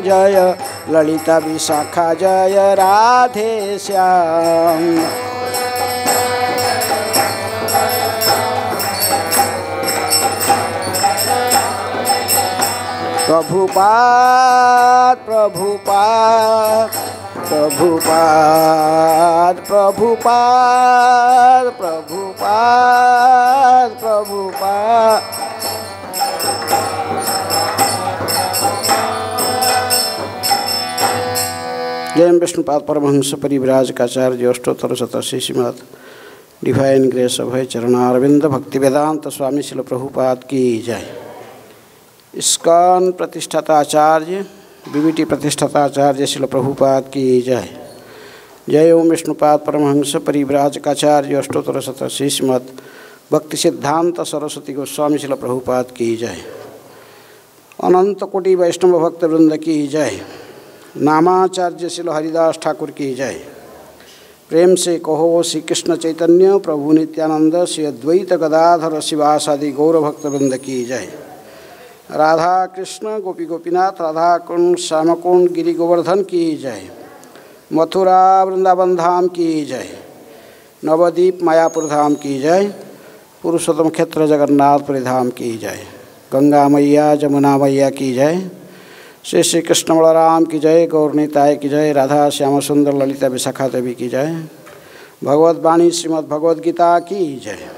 जय ललिता विशाखा जय राधे श्याम। प्रभुपाद प्रभुपाद प्रभुपाद प्रभुपाद प्रभुपाद प्रभुपाद। जय विष्णुपाद परमहंस परिव्राज काचार्य अष्टोत्तर शतशी श्रीमद डिवाइन ग्रेस अभय चरणारविंद भक्ति वेदांत स्वामी शिल प्रभुपाद की जय। इस्कॉन प्रतिष्ठाता आचार्य बीबीटी प्रतिष्ठाता आचार्य शिल प्रभुपाद की जय। जय ओम विष्णुपाद परमहंस परिव्राज काचार्य अष्टोत्तर शतशी श्रीमद भक्ति सिद्धांत सरस्वती गोस्वामी शिल प्रभुपाद की जय। अनंत कोटि वैष्णव भक्त वृंद की जय। नामाचार्य शिल हरिदास ठाकुर की जय। प्रेम से कहो श्री कृष्ण चैतन्य प्रभु नित्यानंद श्री अद्वैत गदाधर शिवासादि गौर भक्त वृंद की जय। राधा कृष्ण गोपी गोपीनाथ राधा कुंड श्याम कुंड गिरि गोवर्धन की जय। मथुरा वृंदावन धाम की जय। नवद्वीप मायापुर धाम की जय। पुरुषोत्तम क्षेत्र जगन्नाथपुरी धाम की जय। गंगा मैया जमुना मैया की जय। श्री श्री कृष्ण बलराम की जय। गौरनीताय की जय। राधा श्याम सुंदर ललिता विशाखा देवी की जय। भगवत वाणी श्रीमद् भगवद गीता की जय।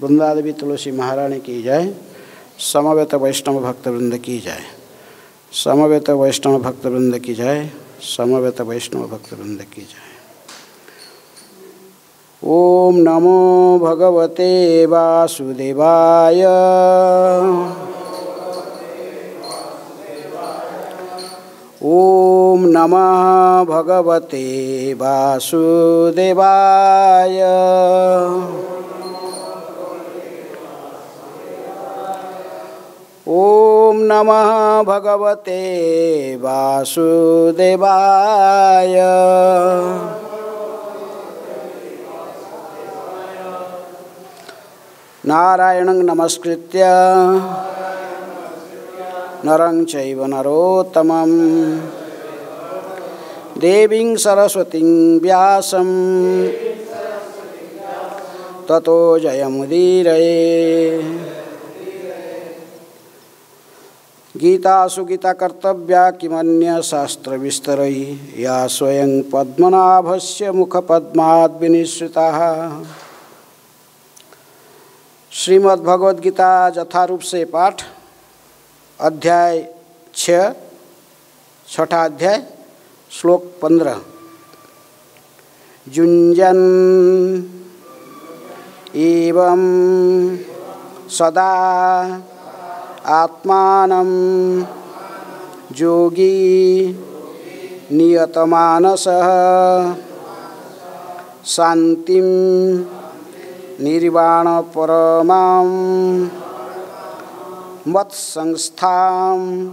वृंदा देवी तुलसी महारानी की जय। समवेत वैष्णव भक्तवृंद की जय। समवेत वैष्णव भक्तवृंद की जय। समवेत वैष्णव भक्तवृंद की जय। ओम नमो भगवते वासुदेवाय। ओम नमः भगवते वासुदेवाय। ओम नमः भगवते वासुदेवाय। नारायणं नमस्कृत्य नरं चैव नरोत्तमं देवीं सरस्वतीं व्यासं ततो जयमुदीरये। गीतासु गीता कर्तव्या किमन्य शास्त्र विस्तरैः या स्वयं पद्मनाभस्य मुखपद्माद् विनिश्रिताः। श्रीमद् भगवद गीता यथारूप से पाठ। अध्याय 6 छठा अध्याय श्लोक 15। युञ्जन् एवं सदा आत्मानं योगी नियतमानसः शान्तिं निर्वाणपरमां मत्संस्थाम्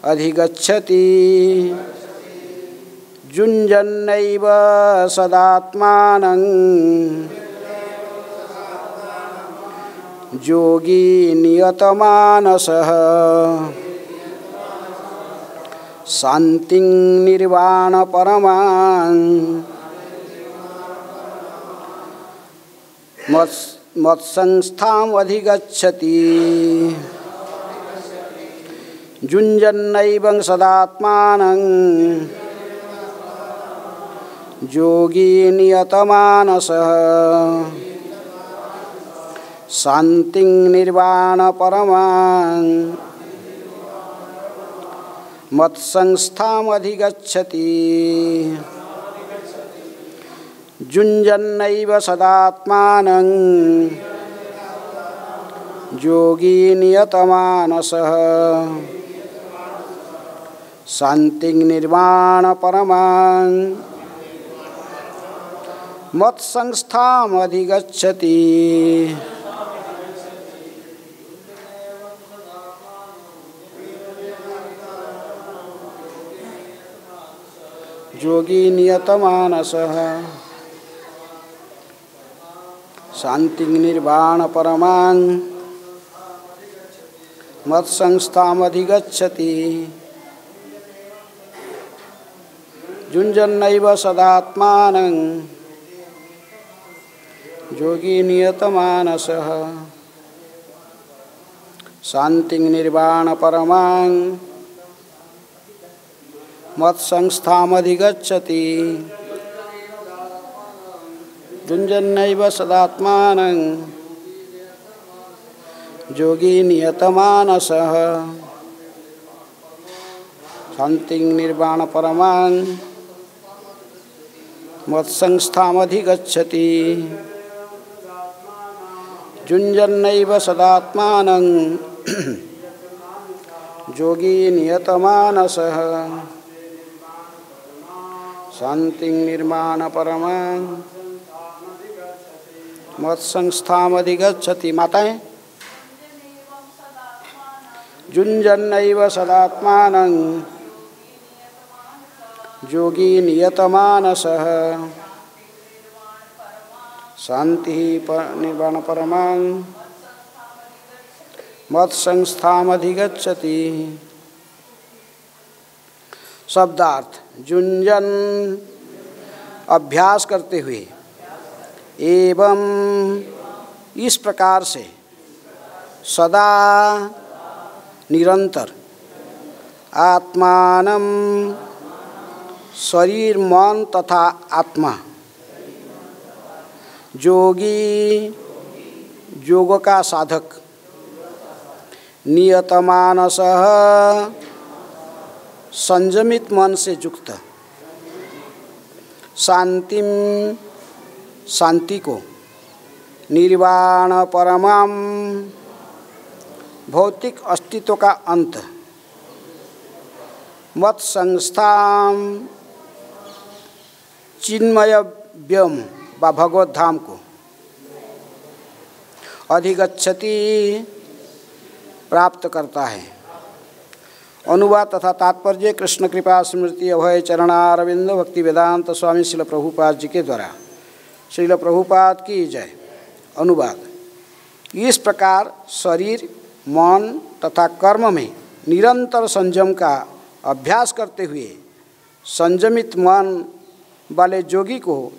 अधिगच्छति। युञ्जन्नैव सदात्मानं योगी नियतमानसः शान्तिं निर्वाणपरमां मत्संस्थाम् अधिगच्छति। युञ्जन्नैवं सदात्मानं योगी नियतमानसः शान्तिं निर्वाणपरमां मत्संस्थाम् अधिगच्छति। युञ्जन्नैव सदात्मानं योगी नियतमानसः शान्तिं निर्वाणपरमां मत्संस्थाम् अधिगच्छति। योगी नियतमानसः शान्तिं निर्वाणपरमां मत्संस्थाम् अधिगच्छति। जुञ्जन्नैव सदात्मानं योगी नियतमानसः शान्तिं निर्वाणपरमां मत्संस्थामधिगच्छति जुञ्जन्नैव सदात्मानं योगी नियतमानसः शान्तिं निर्वाणपरमां मत्संस्थामधिगच्छति जुञ्जन्नैव सदात्मानं योगी नियतमानसः शान्तिं निर्वाणपरमां मत्संस्थामधिगच्छति। माताएं, जुञ्जन्नैव सदात्मानं योगी नियतमानसः शान्तिः निर्वाणपरमां मत्संस्थामधिगच्छति। शब्दार्थ: जुञ्जन अभ्यास करते हुए, एवं इस प्रकार से, सदा निरंतर, आत्मानं शरीर मन तथा आत्मा, योगी योग का साधक, नियतमानसः संयमित मन से युक्त, शांतिम शांति को, निर्वाण परमाम भौतिक अस्तित्व का अंत, मत संस्थाम चिन्मय व्योम व भगवत धाम को, अधिगच्छति प्राप्त करता है। अनुवाद तथा तात्पर्य कृष्ण कृपा स्मृति अभय चरणारविंद भक्ति वेदांत स्वामी श्रील प्रभुपाद जी के द्वारा। श्रील प्रभुपाद की जय। अनुवाद: इस प्रकार शरीर मन तथा कर्म में निरंतर संयम का अभ्यास करते हुए संयमित मन वाले योगी को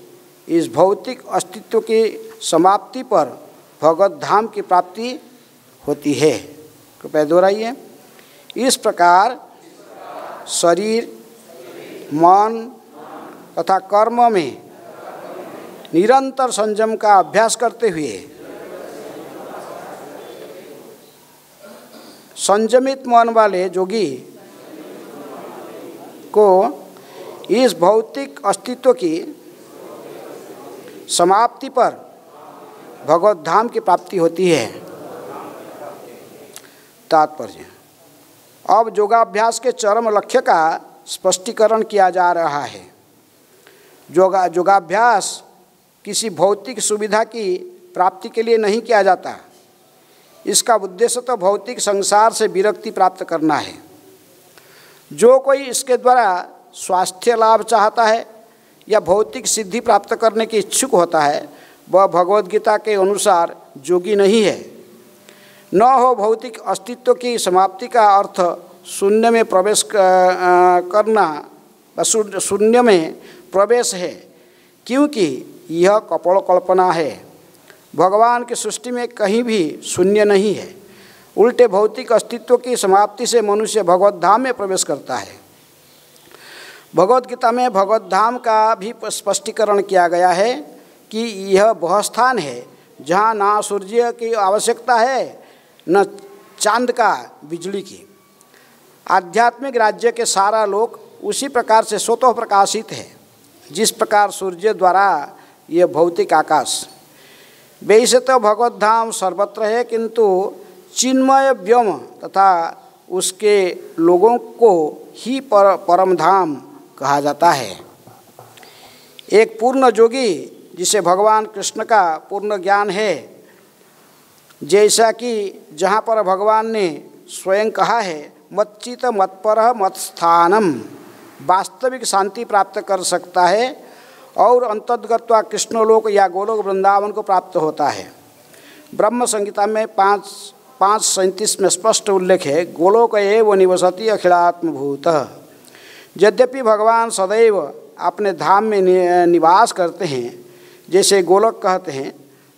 इस भौतिक अस्तित्व की समाप्ति पर भगवत धाम की प्राप्ति होती है। कृपया दोहराइए। इस प्रकार शरीर मन तथा कर्म में निरंतर संयम का अभ्यास करते हुए संयमित मन वाले योगी को इस भौतिक अस्तित्व की समाप्ति पर भगवत धाम की प्राप्ति होती है। तात्पर्य: अब योगाभ्यास के चरम लक्ष्य का स्पष्टीकरण किया जा रहा है। योगाभ्यास किसी भौतिक सुविधा की प्राप्ति के लिए नहीं किया जाता। इसका उद्देश्य तो भौतिक संसार से विरक्ति प्राप्त करना है। जो कोई इसके द्वारा स्वास्थ्य लाभ चाहता है या भौतिक सिद्धि प्राप्त करने की इच्छुक होता है, वह भगवद गीता के अनुसार योगी नहीं है। न हो भौतिक अस्तित्व की समाप्ति का अर्थ शून्य में प्रवेश करना, शून्य में प्रवेश है, क्योंकि यह कपड़ कल्पना है। भगवान की सृष्टि में कहीं भी शून्य नहीं है। उल्टे भौतिक अस्तित्व की समाप्ति से मनुष्य भगवत धाम में प्रवेश करता है। भगवद गीता में भगवत धाम का भी स्पष्टीकरण किया गया है कि यह वह स्थान है जहाँ ना सूर्य की आवश्यकता है न चांद का बिजली की। आध्यात्मिक राज्य के सारा लोक उसी प्रकार से स्वतः प्रकाशित है जिस प्रकार सूर्य द्वारा यह भौतिक आकाश। वैसे तो भगवत धाम सर्वत्र है, किंतु चिन्मय व्योम तथा उसके लोगों को ही परम धाम कहा जाता है। एक पूर्ण योगी जिसे भगवान कृष्ण का पूर्ण ज्ञान है, जैसा कि जहाँ पर भगवान ने स्वयं कहा है, मच्चित मत्पर मत्स्थानम, वास्तविक शांति प्राप्त कर सकता है और अंतर्गत्वा कृष्णलोक या गोलोक वृंदावन को प्राप्त होता है। ब्रह्म संहिता में 5:37 में स्पष्ट उल्लेख है, गोलोक एव निवसति अखिलात्मभूतः। यद्यपि भगवान सदैव अपने धाम में निवास करते हैं, जैसे गोलक कहते हैं,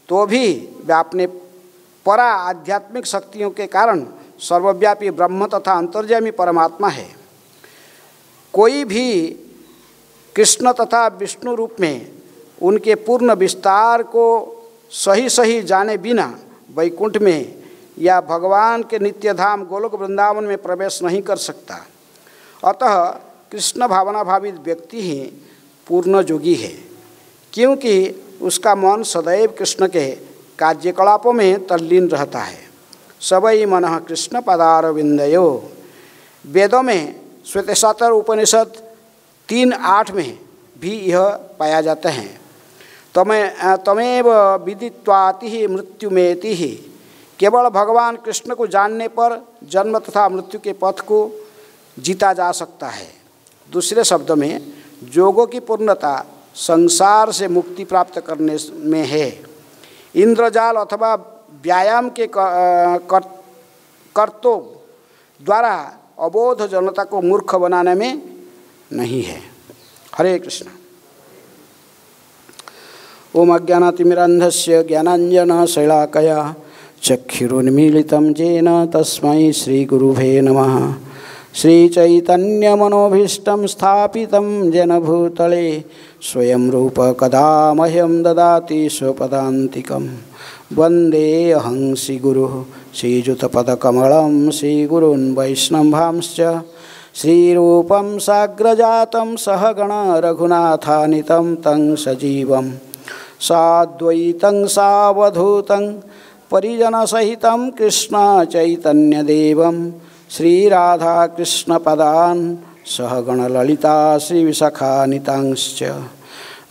तो भी वे अपने परा आध्यात्मिक शक्तियों के कारण सर्वव्यापी ब्रह्म तथा अंतर्यामी परमात्मा है। कोई भी कृष्ण तथा विष्णु रूप में उनके पूर्ण विस्तार को सही सही जाने बिना वैकुंठ में या भगवान के नित्य धाम गोलोक वृंदावन में प्रवेश नहीं कर सकता। अतः कृष्ण भावना भावित व्यक्ति ही पूर्ण योगी है, क्योंकि उसका मन सदैव कृष्ण के कार्यकलापों में तल्लीन रहता है। सबई मनः कृष्ण पदारविंदयो। वेदों में श्वेतसातर उपनिषद 3:8 में भी यह पाया जाता है। तमेव विदित्वाति ही मृत्युमेति ही। केवल भगवान कृष्ण को जानने पर जन्म तथा मृत्यु के पथ को जीता जा सकता है। दूसरे शब्दों में योगों की पूर्णता संसार से मुक्ति प्राप्त करने में है, इंद्रजाल अथवा व्यायाम के कर्तों द्वारा अबोध जनता को मूर्ख बनाने में नहीं है। हरे कृष्ण। ओम अज्ञानातिमिरान्धस्य ज्ञानाञ्जनशलाकया चक्षुरुन्मीलितं येन तस्मै श्रीगुरुवे नमः। श्रीचैतन्यमनोभीष्टं स्थापितं येन भूतले स्वयं रूप कदा मह्यं ददाति स्वपदान्तिकं। वन्देऽहं श्रीगुरुः श्रीयुतपदकमलं श्रीगुरून् वैष्णवांश्च श्रीरूपं साग्रजातं सहगण रघुनाथानितं तं सजीवं साद्वैतं सावधूतं परिजनसहितं कृष्ण चैतन्यदेवं श्रीराधाकृष्णपदान् सहगण ललिता श्रीविशाखानितांश्च।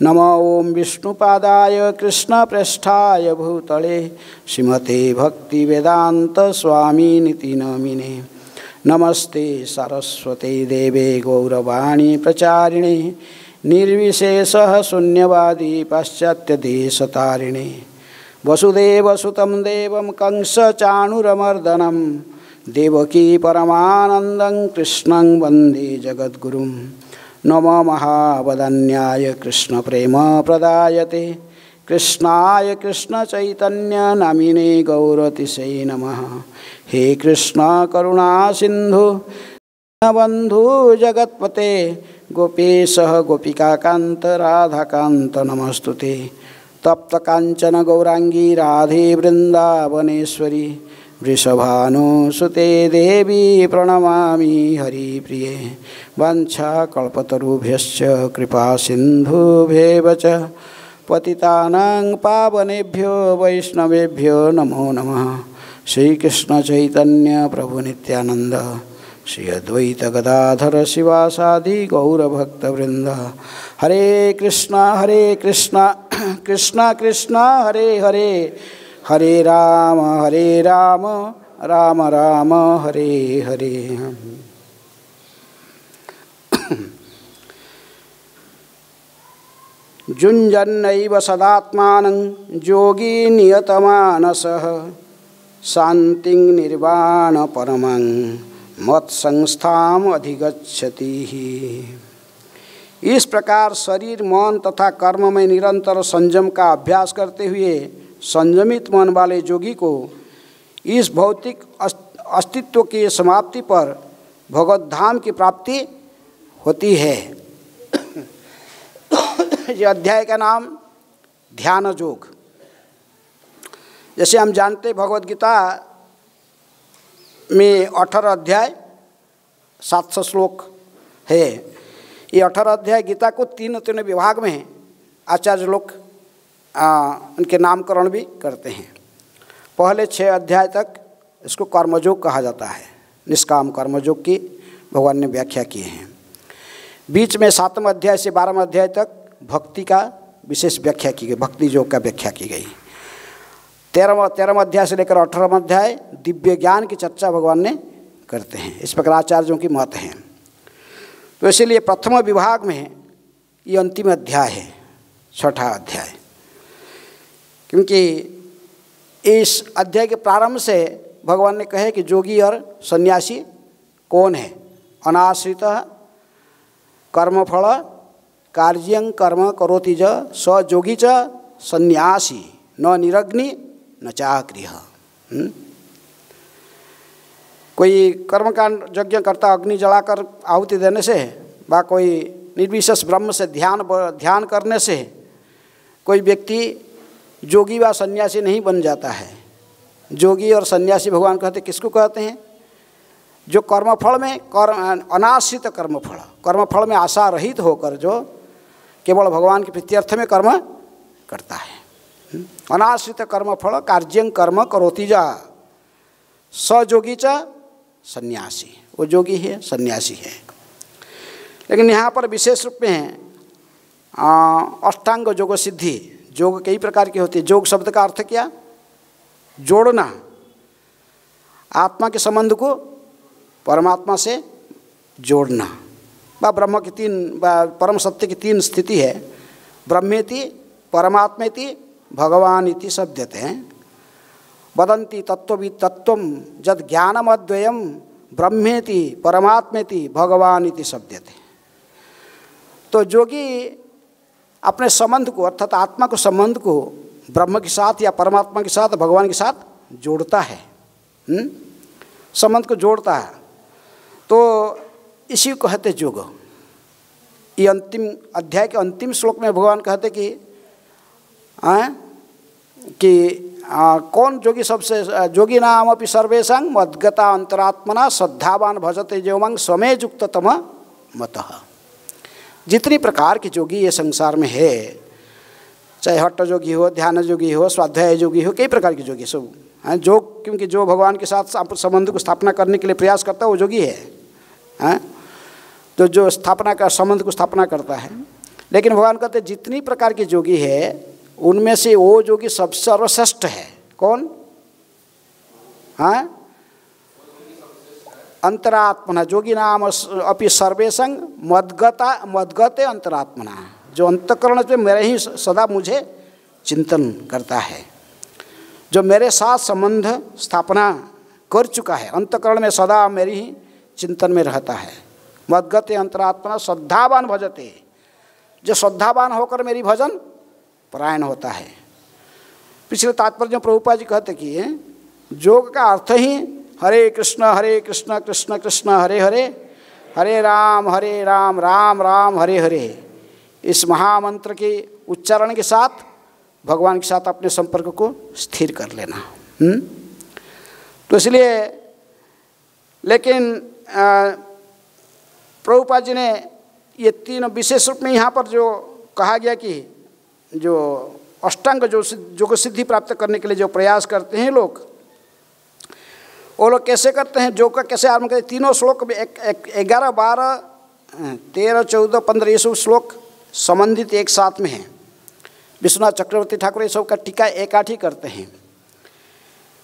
नमो ओं विष्णुपादाय कृष्णप्रेष्ठाय भूतले श्रीमते भक्तिवेदांत स्वामिनिति नामिने। नमस्ते सरस्वते देवे गौरवाणी प्रचारिणे निर्विशेषः शून्यवादी पाश्चात्यदेशतारिणे। वसुदेवसुतं देवं कंसचाणूरमर्दनं देवकी परमानन्दं कृष्णं वन्दे जगद्गुरुं। नमो महावदन्याय कृष्णप्रेम प्रदायते कृष्णाय कृष्णचैतन्य नामिने गौरतिशये नमः। हे कृष्ण करुणा सिंधु बंधु जगत्पते गोपेश गोपिकाकांत राधाकांत नमस्तुते। तप्त कांचन गौरांगी राधे वृंदावनेश्वरी वृषभानुसुते देवी प्रणमामि हरिप्रिये। वाञ्छाकल्पतरुभ्यश्च कृपा सिन्धुभ्येव च पतितानां पावनेभ्यो वैष्णवेभ्यो नमो नमः। श्रीकृष्ण चैतन्य प्रभु नित्यानंद श्री अद्वैत गदाधर शिवासादि गौरभक्तवृंद। हरे कृष्ण कृष्ण कृष्ण हरे हरे, हरे राम राम राम हरे हरे। जुञ्जन्नैव सदात्मानं योगी नियतमानसः शान्तिं निर्वाण परमं मत्संस्थाम अधिगच्छति। इस प्रकार शरीर मन तथा कर्म में निरंतर संयम का अभ्यास करते हुए संयमित मन वाले योगी को इस भौतिक अस्तित्व की समाप्ति पर भगवत धाम की प्राप्ति होती है। ये अध्याय का नाम ध्यान योग। जैसे हम जानते भगवत गीता में 18 अध्याय 700 श्लोक है। ये 18 अध्याय गीता को तीन विभाग में आचार्य लोग उनके नामकरण भी करते हैं। पहले 6 अध्याय तक इसको कर्मयोग कहा जाता है। निष्काम कर्मयोग की भगवान ने व्याख्या की है। बीच में 7वें अध्याय से 12वें अध्याय तक भक्ति का विशेष व्याख्या की गई, भक्ति योग का व्याख्या की गई। 13वें अध्याय से लेकर 18वें अध्याय दिव्य ज्ञान की चर्चा भगवान ने करते हैं। इस प्रकार आचार्यों की मत हैं। तो इसीलिए प्रथम विभाग में ये अंतिम अध्याय है, 6ठा अध्याय। क्योंकि इस अध्याय के प्रारंभ से भगवान ने कहे कि जोगी और सन्यासी कौन है। अनाश्रित कर्मफल कार्यं कर्म करोति च स योगी च सन्यासी न निरग्नि न चागृह। कोई कर्मकांड यज्ञ करता अग्नि जलाकर आहुति देने से, व कोई निर्विशेष ब्रह्म से ध्यान करने से कोई व्यक्ति योगी व सन्यासी नहीं बन जाता है। योगी और सन्यासी भगवान कहते किसको कहते हैं? जो कर्मफल में अनाश्रित कर्मफल में आशा रहित होकर जो केवल भगवान के प्रीत्यर्थ में कर्म करता है। अनाश्रित कर्मफल कार्यं कर्म करोति जा स योगी च सन्यासी, वो योगी है, सन्यासी है। लेकिन यहाँ पर विशेष रूप में अष्टांग योग सिद्धि, योग कई प्रकार की होती है। योग शब्द का अर्थ क्या? जोड़ना, आत्मा के संबंध को परमात्मा से जोड़ना। व ब्रह्म की तीन, परम सत्य की तीन स्थिति है, ब्रह्मेति परमात्मेति भगवान इति शब्दते हैं। वदन्ति तत्त्ववित् तत्त्वं जद ज्ञानमद्वयं ब्रह्मेति परमात्मेति भगवान इति शब्दते। तो जोगी अपने संबंध को, अर्थात आत्मा को संबंध को ब्रह्म के साथ या परमात्मा के साथ, भगवान के साथ जोड़ता है, संबंध को जोड़ता है। तो इसी को कहते योग। ये अंतिम अध्याय के अंतिम श्लोक में भगवान कहते कि कौन योगी सबसे योगी नाम अपि सर्वेषां मद्गता अंतरात्मना श्रद्धावान भजते जो स्वमे युक्ततम मतः। जितनी प्रकार के योगी ये संसार में है, चाहे हट्ट योगी हो, ध्यान योगी हो, स्वाध्याय योगी हो, कई प्रकार के योगी सब हैं। जो क्योंकि जो भगवान के साथ संबंध को स्थापना करने के लिए प्रयास करता है वो योगी है, तो जो स्थापना का संबंध को स्थापना करता है। लेकिन भगवान कहते हैं जितनी प्रकार के योगी है उनमें से वो योगी सब सर्वश्रेष्ठ है। कौन? अंतरात्मना योगी नाम अपि सर्वेषां मद्गते अंतरात्मना, जो अंतःकरण से मेरे ही सदा मुझे चिंतन करता है, जो मेरे साथ संबंध स्थापना कर चुका है, अंतःकरण में सदा मेरी ही चिंतन में रहता है। मद्गते अंतरात्मना श्रद्धावान भजते, जो श्रद्धावान होकर मेरी भजन परायण होता है। पिछले तात्पर्य में प्रभुपाद जी कहते कि योग का अर्थ ही हरे कृष्ण कृष्ण कृष्ण हरे हरे, हरे राम राम राम हरे हरे, इस महामंत्र के उच्चारण के साथ भगवान के साथ अपने संपर्क को स्थिर कर लेना। तो इसलिए, लेकिन प्रभुपाद जी ने ये तीन विशेष रूप में यहाँ पर जो कहा गया कि जो अष्टांग योग सिद्धि प्राप्त करने के लिए जो प्रयास करते हैं लोग, वो लोग कैसे करते हैं, योग का कैसे आरंभ करते हैं। तीनों श्लोक में 11, 12, 13, 14, 15 ये सब श्लोक संबंधित एक साथ में हैं। विश्वनाथ चक्रवर्ती ठाकुर ये सब का टीका एकाठ ही करते हैं।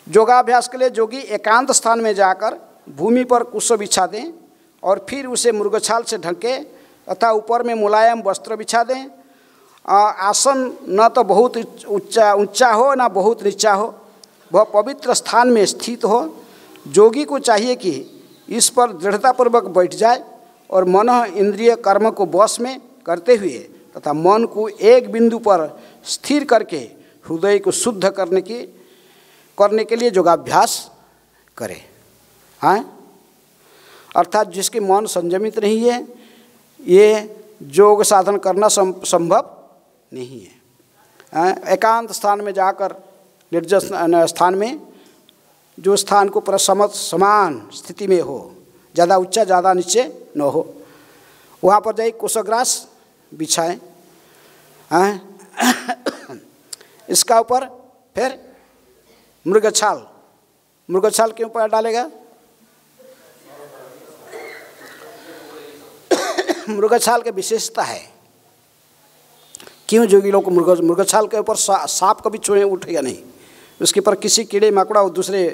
योगाभ्यास के लिए योगी एकांत स्थान में जाकर भूमि पर कुश बिछा दें और फिर उसे मृगछाल से ढके तथा ऊपर में मुलायम वस्त्र बिछा दें। आसन न तो बहुत ऊंचा हो न बहुत नीचा हो, वह पवित्र स्थान में स्थित हो। योगी को चाहिए कि इस पर दृढ़तापूर्वक बैठ जाए और मन इंद्रिय कर्म को वश में करते हुए तथा मन को एक बिंदु पर स्थिर करके हृदय को शुद्ध करने के लिए योगाभ्यास करे। अर्थात जिसके मन संयमित नहीं है, ये योग साधन करना संभव नहीं है। एकांत स्थान में जाकर, निर्जन स्थान में, जो स्थान को पूरा समान स्थिति में हो, ज़्यादा ऊंचा ज़्यादा नीचे न हो, वहाँ पर जाए कुशग्रास बिछाएं। इसका ऊपर फिर मृगछाल के ऊपर डालेगा। मृगछाल की विशेषता है, क्यों योगी लोग को मृगछाल के ऊपर सांप कभी छुए उठेगा नहीं, उसके ऊपर किसी कीड़े मकोड़ा और दूसरे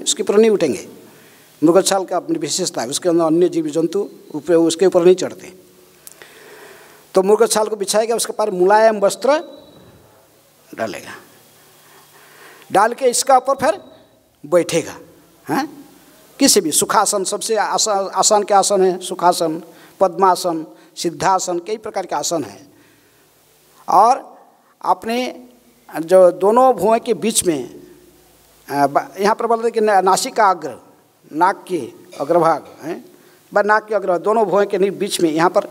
उसके ऊपर नहीं उठेंगे। मृगछाल का अपनी विशेषता है, उसके अंदर अन्य जीव जंतु उसके ऊपर नहीं चढ़ते। तो मृगछाल को बिछाएगा, उसके ऊपर मुलायम वस्त्र डालेगा, डाल के इसका ऊपर फिर बैठेगा। किसी भी सुखासन, सबसे आसान के आसन है सुखासन, पद्मासन, सिद्धासन, कई प्रकार के आसन हैं। और अपने जो दोनों भुवों के बीच में यहाँ पर बोलते कि नासिका अग्र, नाक के अग्रभाग हैं, नाक के अग्रभाग दोनों भुवों के बीच में यहाँ पर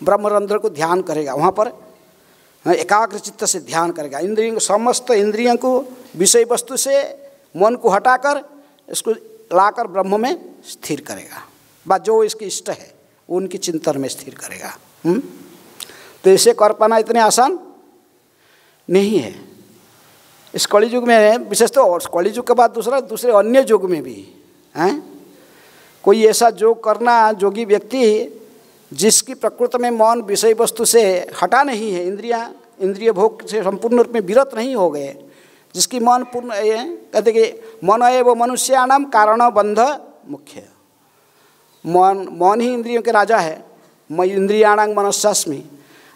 ब्रह्मरंध्र को ध्यान करेगा, वहाँ पर एकाग्र चित्त से ध्यान करेगा। इंद्रियों, समस्त इंद्रियों को विषय वस्तु से मन को हटाकर इसको लाकर ब्रह्म में स्थिर करेगा। बस जो इसकी इष्ट है वो उनकी चिंतन में स्थिर करेगा। तो इसे कर पाना इतने आसान नहीं है। इस कली युग में विशेष तो, और कली युग के बाद दूसरे अन्य युग में भी हैं, कोई ऐसा योग करना, योगी व्यक्ति जिसकी प्रकृति में मन विषय वस्तु से हटा नहीं है, इंद्रिय भोग से संपूर्ण रूप में विरत नहीं हो गए, जिसकी मन पूर्ण कहते कि मन एव मनुष्याणाम कारण बंध मुख्य, मन ही इंद्रियों के राजा है। मैं इंद्रियाणां मनस्यास्मि,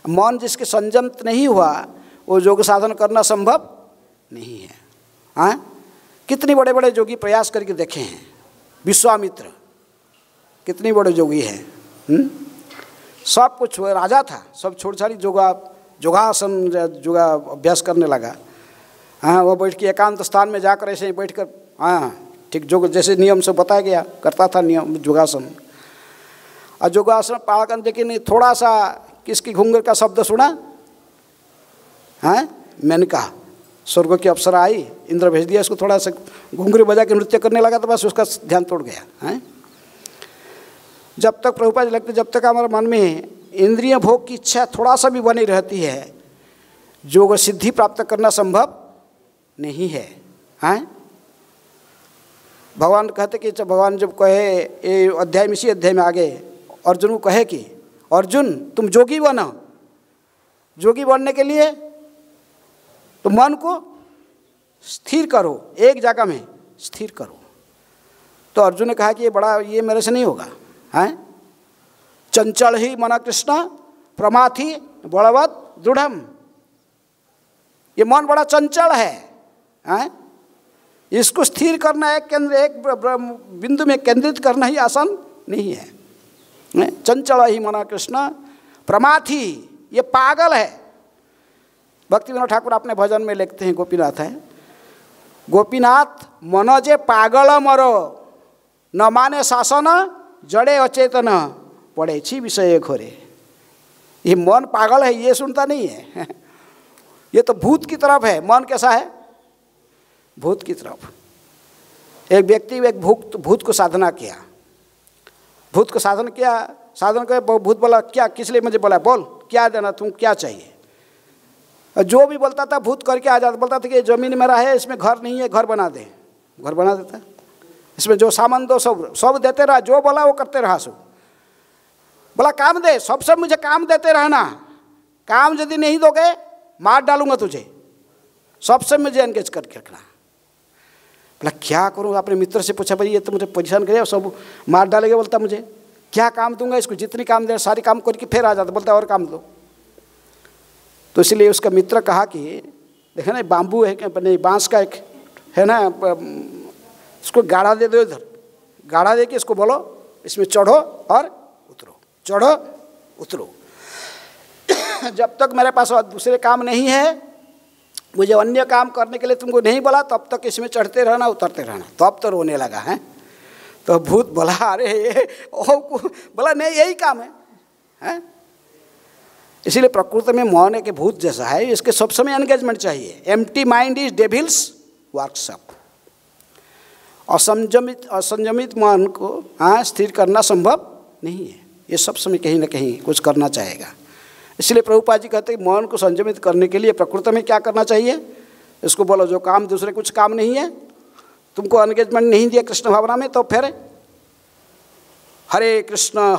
मन जिसके संयमित नहीं हुआ वो योग साधन करना संभव नहीं है। हाँ, कितने बड़े बड़े योगी प्रयास करके देखे हैं। विश्वामित्र कितने बड़े योगी हैं, सब कुछ राजा था, सब छोड़ छाड़ी योगासन योगा अभ्यास करने लगा। हाँ, वो बैठ के एकांत स्थान में जाकर ऐसे ही बैठ कर, हाँ ठीक जो जैसे नियम से बताया गया करता था नियम योगासन। और योगासन पाल कर लेकिन थोड़ा सा किसकी घूंघर का शब्द सुना, हाँ मैंने कहा स्वर्ग की अप्सरा आई, इंद्र भेज दिया, उसको थोड़ा सा घूंघरी बजा के नृत्य करने लगा तो बस उसका ध्यान तोड़ गया। हैं, जब तक प्रभुपाद जी लगते, जब तक हमारे मन में इंद्रिय भोग की इच्छा थोड़ा सा भी बनी रहती है, योग सिद्धि प्राप्त करना संभव नहीं है। हैं, भगवान कहते कि भगवान जब कहे ये अध्याय में, इसी अध्याय में आगे अर्जुन को कहे कि अर्जुन तुम जोगी बनो, जोगी बनने के लिए तो मन को स्थिर करो, एक जगह में स्थिर करो। तो अर्जुन ने कहा कि ये मेरे से नहीं होगा। हैं, चंचल ही मना कृष्ण प्रमाथि बलवत दृढ़म, ये मन बड़ा चंचल है। हैं, इसको स्थिर करना एक बिंदु में केंद्रित करना ही आसान नहीं है। चंचल ही मना कृष्ण प्रमाथि, ये पागल है। भक्ति विनोद ठाकुर अपने भजन में लिखते हैं, गोपीनाथ है, गोपीनाथ मन जे पागल मरो, न माने शासन जड़े अचेतन पड़े छी विषय घोरे। ये मन पागल है, ये सुनता नहीं है। ये तो भूत की तरफ है। मन कैसा है? भूत की तरफ। एक व्यक्ति एक भूत को साधना किया, भूत को साधन किया, साधन कर भूत बोला क्या, किस लिए मुझे बोला, बोल क्या देना, तुम क्या चाहिए। जो भी बोलता था भूत करके आ जाता, बोलता था कि जमीन मेरा है, इसमें घर नहीं है, घर बना दे, घर बना देता। इसमें जो सामान दो सब देते रहा, जो बोला वो करते रहा। सब बोला काम दे, सब मुझे काम देते रहना, काम यदि नहीं दोगे मार डालूंगा तुझे, सबसे मुझे एंगेज करके रखना। बोला क्या करूँ, अपने मित्र से पूछा, भाई ये तो मुझे परेशान करे, सब मार डालेगा। बोलता मुझे क्या काम दूंगा इसको, जितनी काम दे सारी काम करके फिर आ जाता, बोलता और काम दो। तो इसलिए उसका मित्र कहा कि देखे ना बाम्बू है, नहीं बांस का एक है ना, इसको गाढ़ा दे दो, इधर गाढ़ा दे के इसको बोलो इसमें चढ़ो और उतरो, चढ़ो उतरो। जब तक मेरे पास दूसरे काम नहीं है, मुझे अन्य काम करने के लिए तुमको नहीं बोला, तब तक इसमें चढ़ते रहना उतरते रहना। तब तो रोने लगा है। तो भूत बोला अरे बोला नहीं यही काम है। इसीलिए प्रकृति में मन एक भूत जैसा है, इसके सब समय एंगेजमेंट चाहिए। Empty mind is devil's workshop. असंयमित मन को स्थिर करना संभव नहीं है। ये सब समय कहीं ना कहीं कुछ करना चाहेगा। इसलिए प्रभुपाद जी कहते हैं मन को संयमित करने के लिए प्रकृति में क्या करना चाहिए, इसको बोलो जो काम दूसरे कुछ काम नहीं है, तुमको एंगेजमेंट नहीं दिया कृष्ण भावना में, तो फिर हरे कृष्ण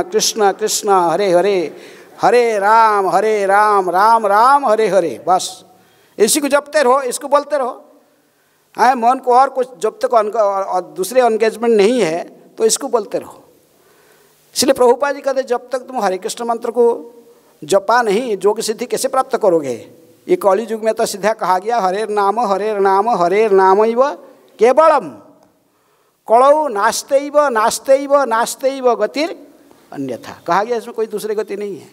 कृष्ण कृष्ण हरे हरे, हरे राम राम राम हरे हरे, बस इसी को जपते रहो, इसको बोलते रहो। हाँ, मन को और कुछ जब तक दूसरे एंगेजमेंट नहीं है तो इसको बोलते रहो। इसलिए प्रभुपाद जी कहते जब तक तुम हरे कृष्ण मंत्र को जपा नहीं, योग सिद्धि कैसे प्राप्त करोगे। ये कली युग में तो सीधा कहा गया हरे नाम इव केवलम कलौ नास्तेइव गतिर अन्यथा। कहा गया इसमें कोई दूसरी गति नहीं है।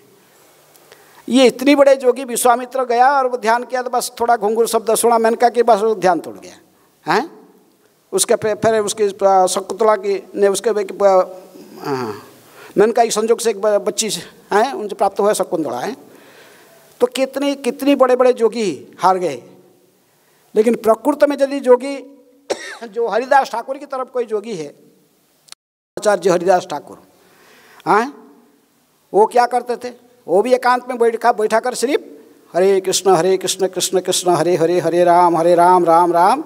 ये इतनी बड़े जोगी विश्वामित्र गया और वो ध्यान किया तो बस थोड़ा घुंघरू शब्द सुना मेनका के, बस वो ध्यान तोड़ गया हैं। उसके फिर उसकी शकुंतला की ने उसके मेनका के संजोग से एक बच्ची हैं उनसे प्राप्त हुआ शकुंतला है। तो कितनी बड़े बड़े जोगी हार गए। लेकिन प्रकृति में यदि जोगी जो हरिदास ठाकुर की तरफ कोई जोगी है, आचार्य हरिदास ठाकुर हैं, वो क्या करते थे, वो भी एकांत में बैठा कर सिर्फ हरे कृष्ण कृष्ण कृष्ण हरे हरे, हरे राम राम राम।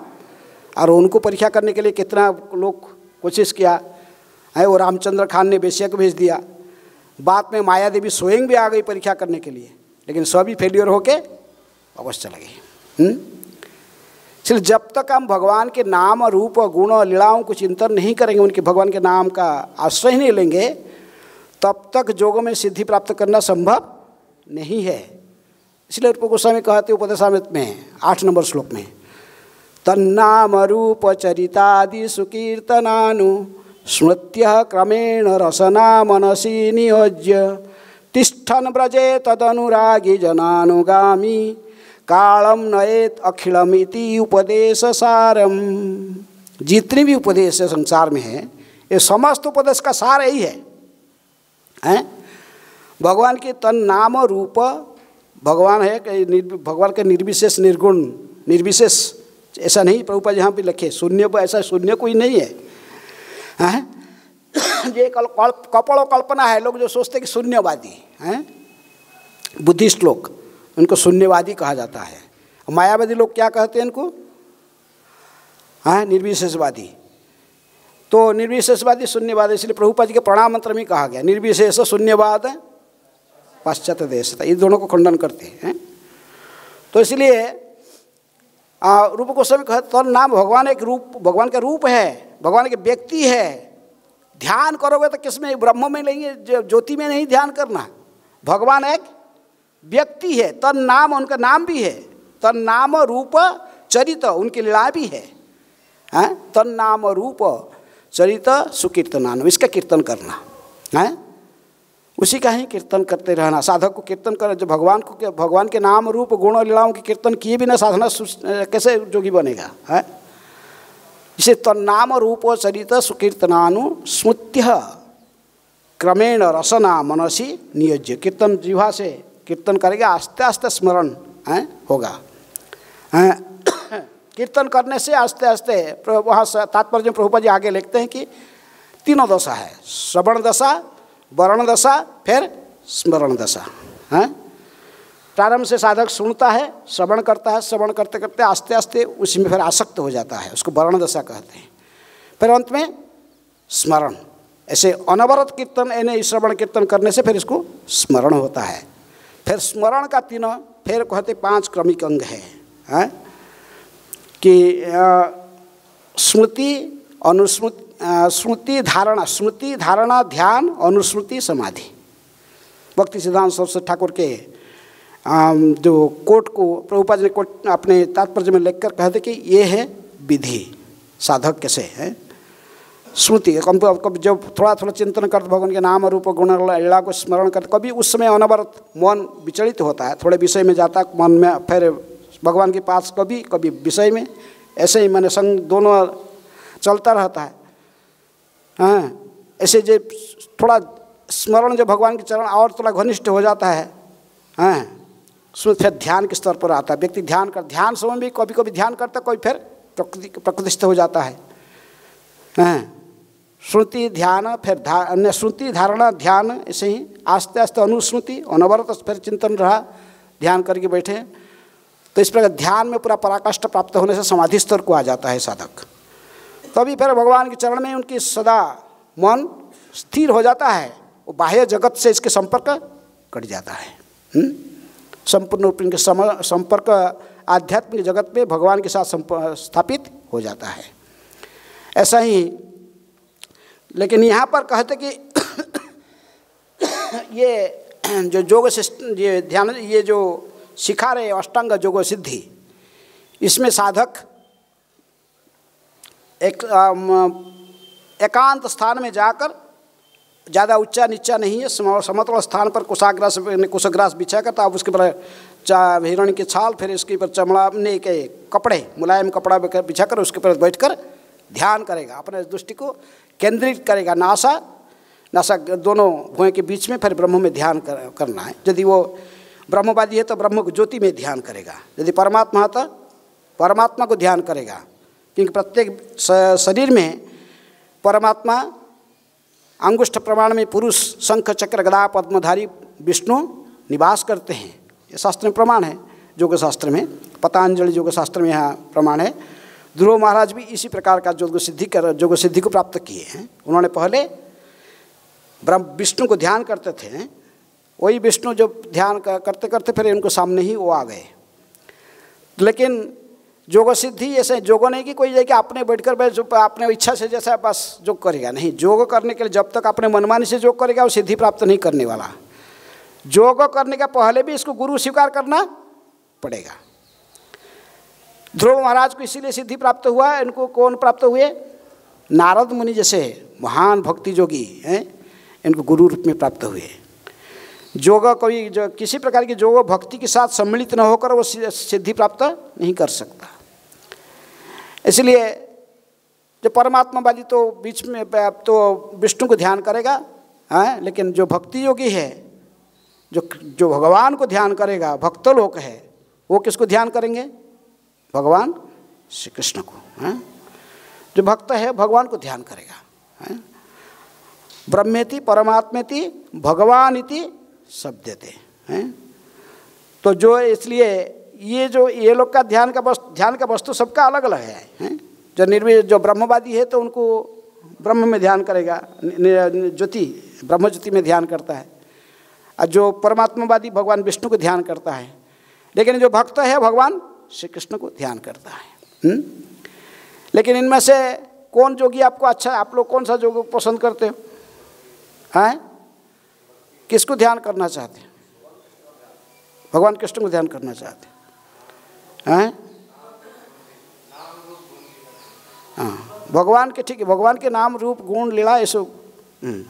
और उनको परीक्षा करने के लिए कितना लोग कोशिश किया है। वो रामचंद्र खान ने बेसिया को भेज दिया। बाद में माया देवी स्वयं भी आ गई परीक्षा करने के लिए, लेकिन सभी फेलियर होके अवश्य चले गए। इसलिए जब तक हम भगवान के नाम रूप गुण और लीलाओं को चिंतन नहीं करेंगे, उनके भगवान के नाम का आश्रय नहीं लेंगे, तब तक योग में सिद्धि प्राप्त करना संभव नहीं है। इसलिए रूप गोस्वामी कहते उपदेशामृत में 8 नंबर श्लोक में, तन्नाम रूप चरितादि सुकीर्तनानु स्मृत्य क्रमेण रसना मनसी नियोज्य तिष्ठन व्रजे तदनुरागी जनानुगामी कालम नयेत अखिलमिति उपदेश सारम। जितने भी उपदेश है संसार में है, ये समस्त उपदेश का सार यही है हैं? भगवान के तन नाम रूप, भगवान है भगवान के निर्विशेष निर्गुण, निर्विशेष ऐसा नहीं, प्रभुपाद यहाँ पे लिखे शून्य, ऐसा शून्य कोई नहीं है हैं? ये कपड़ों कल्पना है। लोग जो सोचते हैं कि शून्यवादी हैं, बुद्धिस्ट लोग, उनको शून्यवादी कहा जाता है। मायावादी लोग क्या कहते हैं इनको, हाँ, निर्विशेषवादी। तो निर्विशेषवादी शून्यवाद, इसलिए प्रभुपाद जी के प्रणाम मंत्र में कहा गया निर्विशेष शून्यवाद पाश्चात्य देश, ये दोनों को खंडन करते हैं। तो इसलिए रूप गोस्वामी कहते तो नाम भगवान एक रूप, भगवान का रूप है, भगवान के व्यक्ति है। ध्यान करोगे तो किसमें, ब्रह्म में लेंगे, ज्योति में नहीं ध्यान करना। भगवान एक व्यक्ति है, तन नाम, उनका नाम भी है, तन नाम रूप चरित, उनकी लीला भी है। तन नाम रूप चरित सुकीर्तनान, इसका कीर्तन करना है, उसी का ही कीर्तन करते रहना। साधक को कीर्तन कर, जो भगवान के नाम रूप गुण और लीलाओं के कीर्तन किए बिना साधना कैसे जोगी बनेगा है। इसे तन्नाम रूप चरित सुकीर्तनानु स्मृत्य क्रमेण रसना मनसी नियोज्य। कीर्तन जिह्वा से कीर्तन करेगा, आस्ते आस्ते स्मरण होगा। कीर्तन करने से आस्ते आस्ते, वहाँ तात्पर्य में प्रभुपाद जी आगे लिखते हैं कि 3 दशा है, श्रवण दशा, वरण दशा, फिर स्मरण दशा है। प्रारंभ से साधक सुनता है, श्रवण करता है, श्रवण करते करते आस्ते आस्ते उसी में फिर आसक्त हो जाता है, उसको वरण दशा कहते हैं। फिर अंत में स्मरण, ऐसे अनवरत कीर्तन यानी श्रवण कीर्तन करने से फिर इसको स्मरण होता है। फिर स्मरण का 3, फिर कहते 5 क्रमिक अंग है कि स्मृति, अनुस्मृति, स्मृति धारणा ध्यान, अनुस्मृति समाधि। भक्ति सिद्धांत सरस्वती ठाकुर के जो कोट को प्रभुपाद ने कोट अपने तात्पर्य में लिखकर कहते कि ये है विधि, साधक कैसे है। स्मृति कभी जब थोड़ा थोड़ा चिंतन करते भगवान के नाम रूप गुण लीला को स्मरण करते, कभी उस समय अनवरत मन विचलित होता है, थोड़े विषय में जाता है मन में, फिर भगवान के पास कभी कभी विषय में, ऐसे ही मैंने संग दोनों चलता रहता है। हाँ, ऐसे जो थोड़ा स्मरण जो भगवान के चरण और थोड़ा घनिष्ठ हो जाता है, हाँ, उसमें फिर ध्यान के स्तर पर आता है। व्यक्ति ध्यान समय भी कभी कभी ध्यान करता, कोई फिर प्रकृतिस्थ हो जाता है। हाँ, श्रुति ध्यान, फिर अन्य श्रुति धारणा ध्यान, ऐसे ही आस्ते आस्ते अनुस्मृति, अनवरत फिर चिंतन रहा, ध्यान करके बैठे। तो इस प्रकार ध्यान में पूरा पराकाष्ठ प्राप्त होने से समाधि स्तर को आ जाता है साधक। तभी फिर भगवान के चरण में उनकी सदा मन स्थिर हो जाता है, वो बाह्य जगत से इसके संपर्क कट जाता है। संपूर्ण रूप इनके संपर्क आध्यात्मिक जगत में भगवान के साथ स्थापित हो जाता है। ऐसा ही, लेकिन यहाँ पर कहते कि ये जो योग सिस्टम, ये ध्यान, ये जो सिखा रहे अष्टांग योग सिद्धि, इसमें साधक एक एकांत स्थान में जाकर ज़्यादा ऊंचा नीचा नहीं है, समतल स्थान पर कुशग्रास बिछा कर, तो आप उसके ऊपर हिरण की छाल, फिर इसके ऊपर चमड़ा ने के कपड़े, मुलायम कपड़ा बिछा कर उसके ऊपर बैठकर ध्यान करेगा, अपने दृष्टि को केंद्रित करेगा, नासा दोनों भुएं के बीच में, फिर ब्रह्म में ध्यान करना है। यदि वो ब्रह्मवादी है तो ब्रह्म को ज्योति में ध्यान करेगा, यदि परमात्मा है तो परमात्मा को ध्यान करेगा, क्योंकि प्रत्येक शरीर में परमात्मा अंगुष्ठ प्रमाण में पुरुष शंख चक्र गदा पद्मधारी विष्णु निवास करते हैं। ये शास्त्र में प्रमाण है, योग शास्त्र में, पतंजलि योग शास्त्र में यहाँ प्रमाण है। ध्रुव महाराज भी इसी प्रकार का योग सिद्धि को प्राप्त किए हैं। उन्होंने पहले विष्णु को ध्यान करते थे, वही विष्णु जब ध्यान करते करते फिर उनको सामने ही वो आ गए। लेकिन योग सिद्धि ऐसे योग नहीं कि कोई जाके अपने बैठकर अपने इच्छा से जैसा बस योग करेगा, नहीं। योग करने के लिए जब तक अपने मनमानी से योग करेगा वो सिद्धि प्राप्त नहीं करने वाला। योग करने का पहले भी इसको गुरु स्वीकार करना पड़ेगा। ध्रुव महाराज को इसीलिए सिद्धि प्राप्त हुआ। इनको कौन प्राप्त हुए? नारद मुनि जैसे महान भक्ति योगी हैं, इनको गुरु रूप में प्राप्त हुए। योग कोई जो किसी प्रकार की योग भक्ति के साथ सम्मिलित न होकर वो सिद्धि प्राप्त नहीं कर सकता। इसलिए जो परमात्मावादी तो बीच में तो विष्णु को ध्यान करेगा, हैं, लेकिन जो भक्ति योगी है, जो भगवान को ध्यान करेगा, भक्त लोग है, वो किसको ध्यान करेंगे? भगवान श्री कृष्ण को। हैं, जो भक्त है भगवान को ध्यान करेगा। हैं, ब्रह्मेति परमात्मेति भगवान इति शब्दते हैं। तो जो इसलिए ये लोग का ध्यान का वस्तु सबका अलग अलग है। जो ब्रह्मवादी है तो उनको ब्रह्म में ध्यान करेगा, ज्योति ब्रह्म ज्योति में ध्यान करता है, और जो परमात्मावादी भगवान विष्णु को ध्यान करता है। लेकिन जो भक्त है भगवान श्री कृष्ण को ध्यान करता है। लेकिन इनमें से कौन योगी आपको अच्छा, आप लोग कौन सा योग पसंद करते हो? हैं, किसको ध्यान करना चाहते हैं? भगवान कृष्ण को ध्यान करना चाहते हैं? हाँ, भगवान के, ठीक है, भगवान के नाम रूप गुण लीला ये सब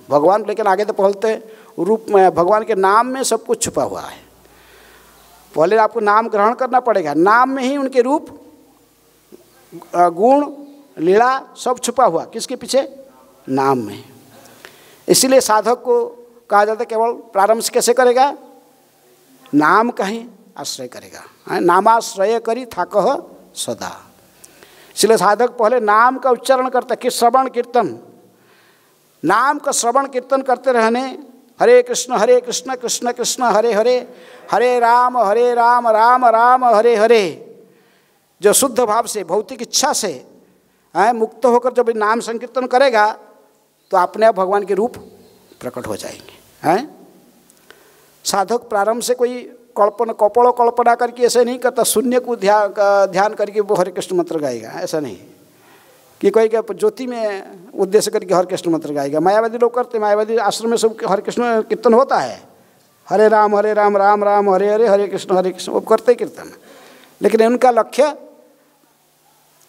भगवान, लेकिन आगे तो पढ़ते रूप में भगवान के नाम में सब कुछ छुपा हुआ है। पहले आपको नाम ग्रहण करना पड़ेगा, नाम में ही उनके रूप गुण लीला सब छुपा हुआ। किसके पीछे? नाम में। इसीलिए साधक को कहा जाता है केवल प्रारंभ से कैसे करेगा? नाम का ही आश्रय करेगा। नामाश्रय करी थाकह सदा। इसलिए साधक पहले नाम का उच्चारण करता है कि श्रवण कीर्तन, नाम का श्रवण कीर्तन करते रहने। हरे कृष्ण कृष्ण कृष्ण हरे हरे, हरे राम राम राम हरे हरे। जो शुद्ध भाव से भौतिक इच्छा से मुक्त होकर जब नाम संकीर्तन करेगा तो अपने आप भगवान के रूप प्रकट हो जाएंगे। हैं, साधक प्रारंभ से कोई कल्पना करके ऐसे नहीं करता, शून्य को ध्यान करके वो हरे कृष्ण मंत्र गाएगा। ऐसा नहीं कि कोई ज्योति में उद्देश्य करके हरे कृष्ण मंत्र गाएगा। मायावादी लोग करते, मायावादी आश्रम में सब हरे कृष्ण कीर्तन होता है, हरे राम राम राम हरे हरे, हरे कृष्ण वो करते कीर्तन। लेकिन उनका लक्ष्य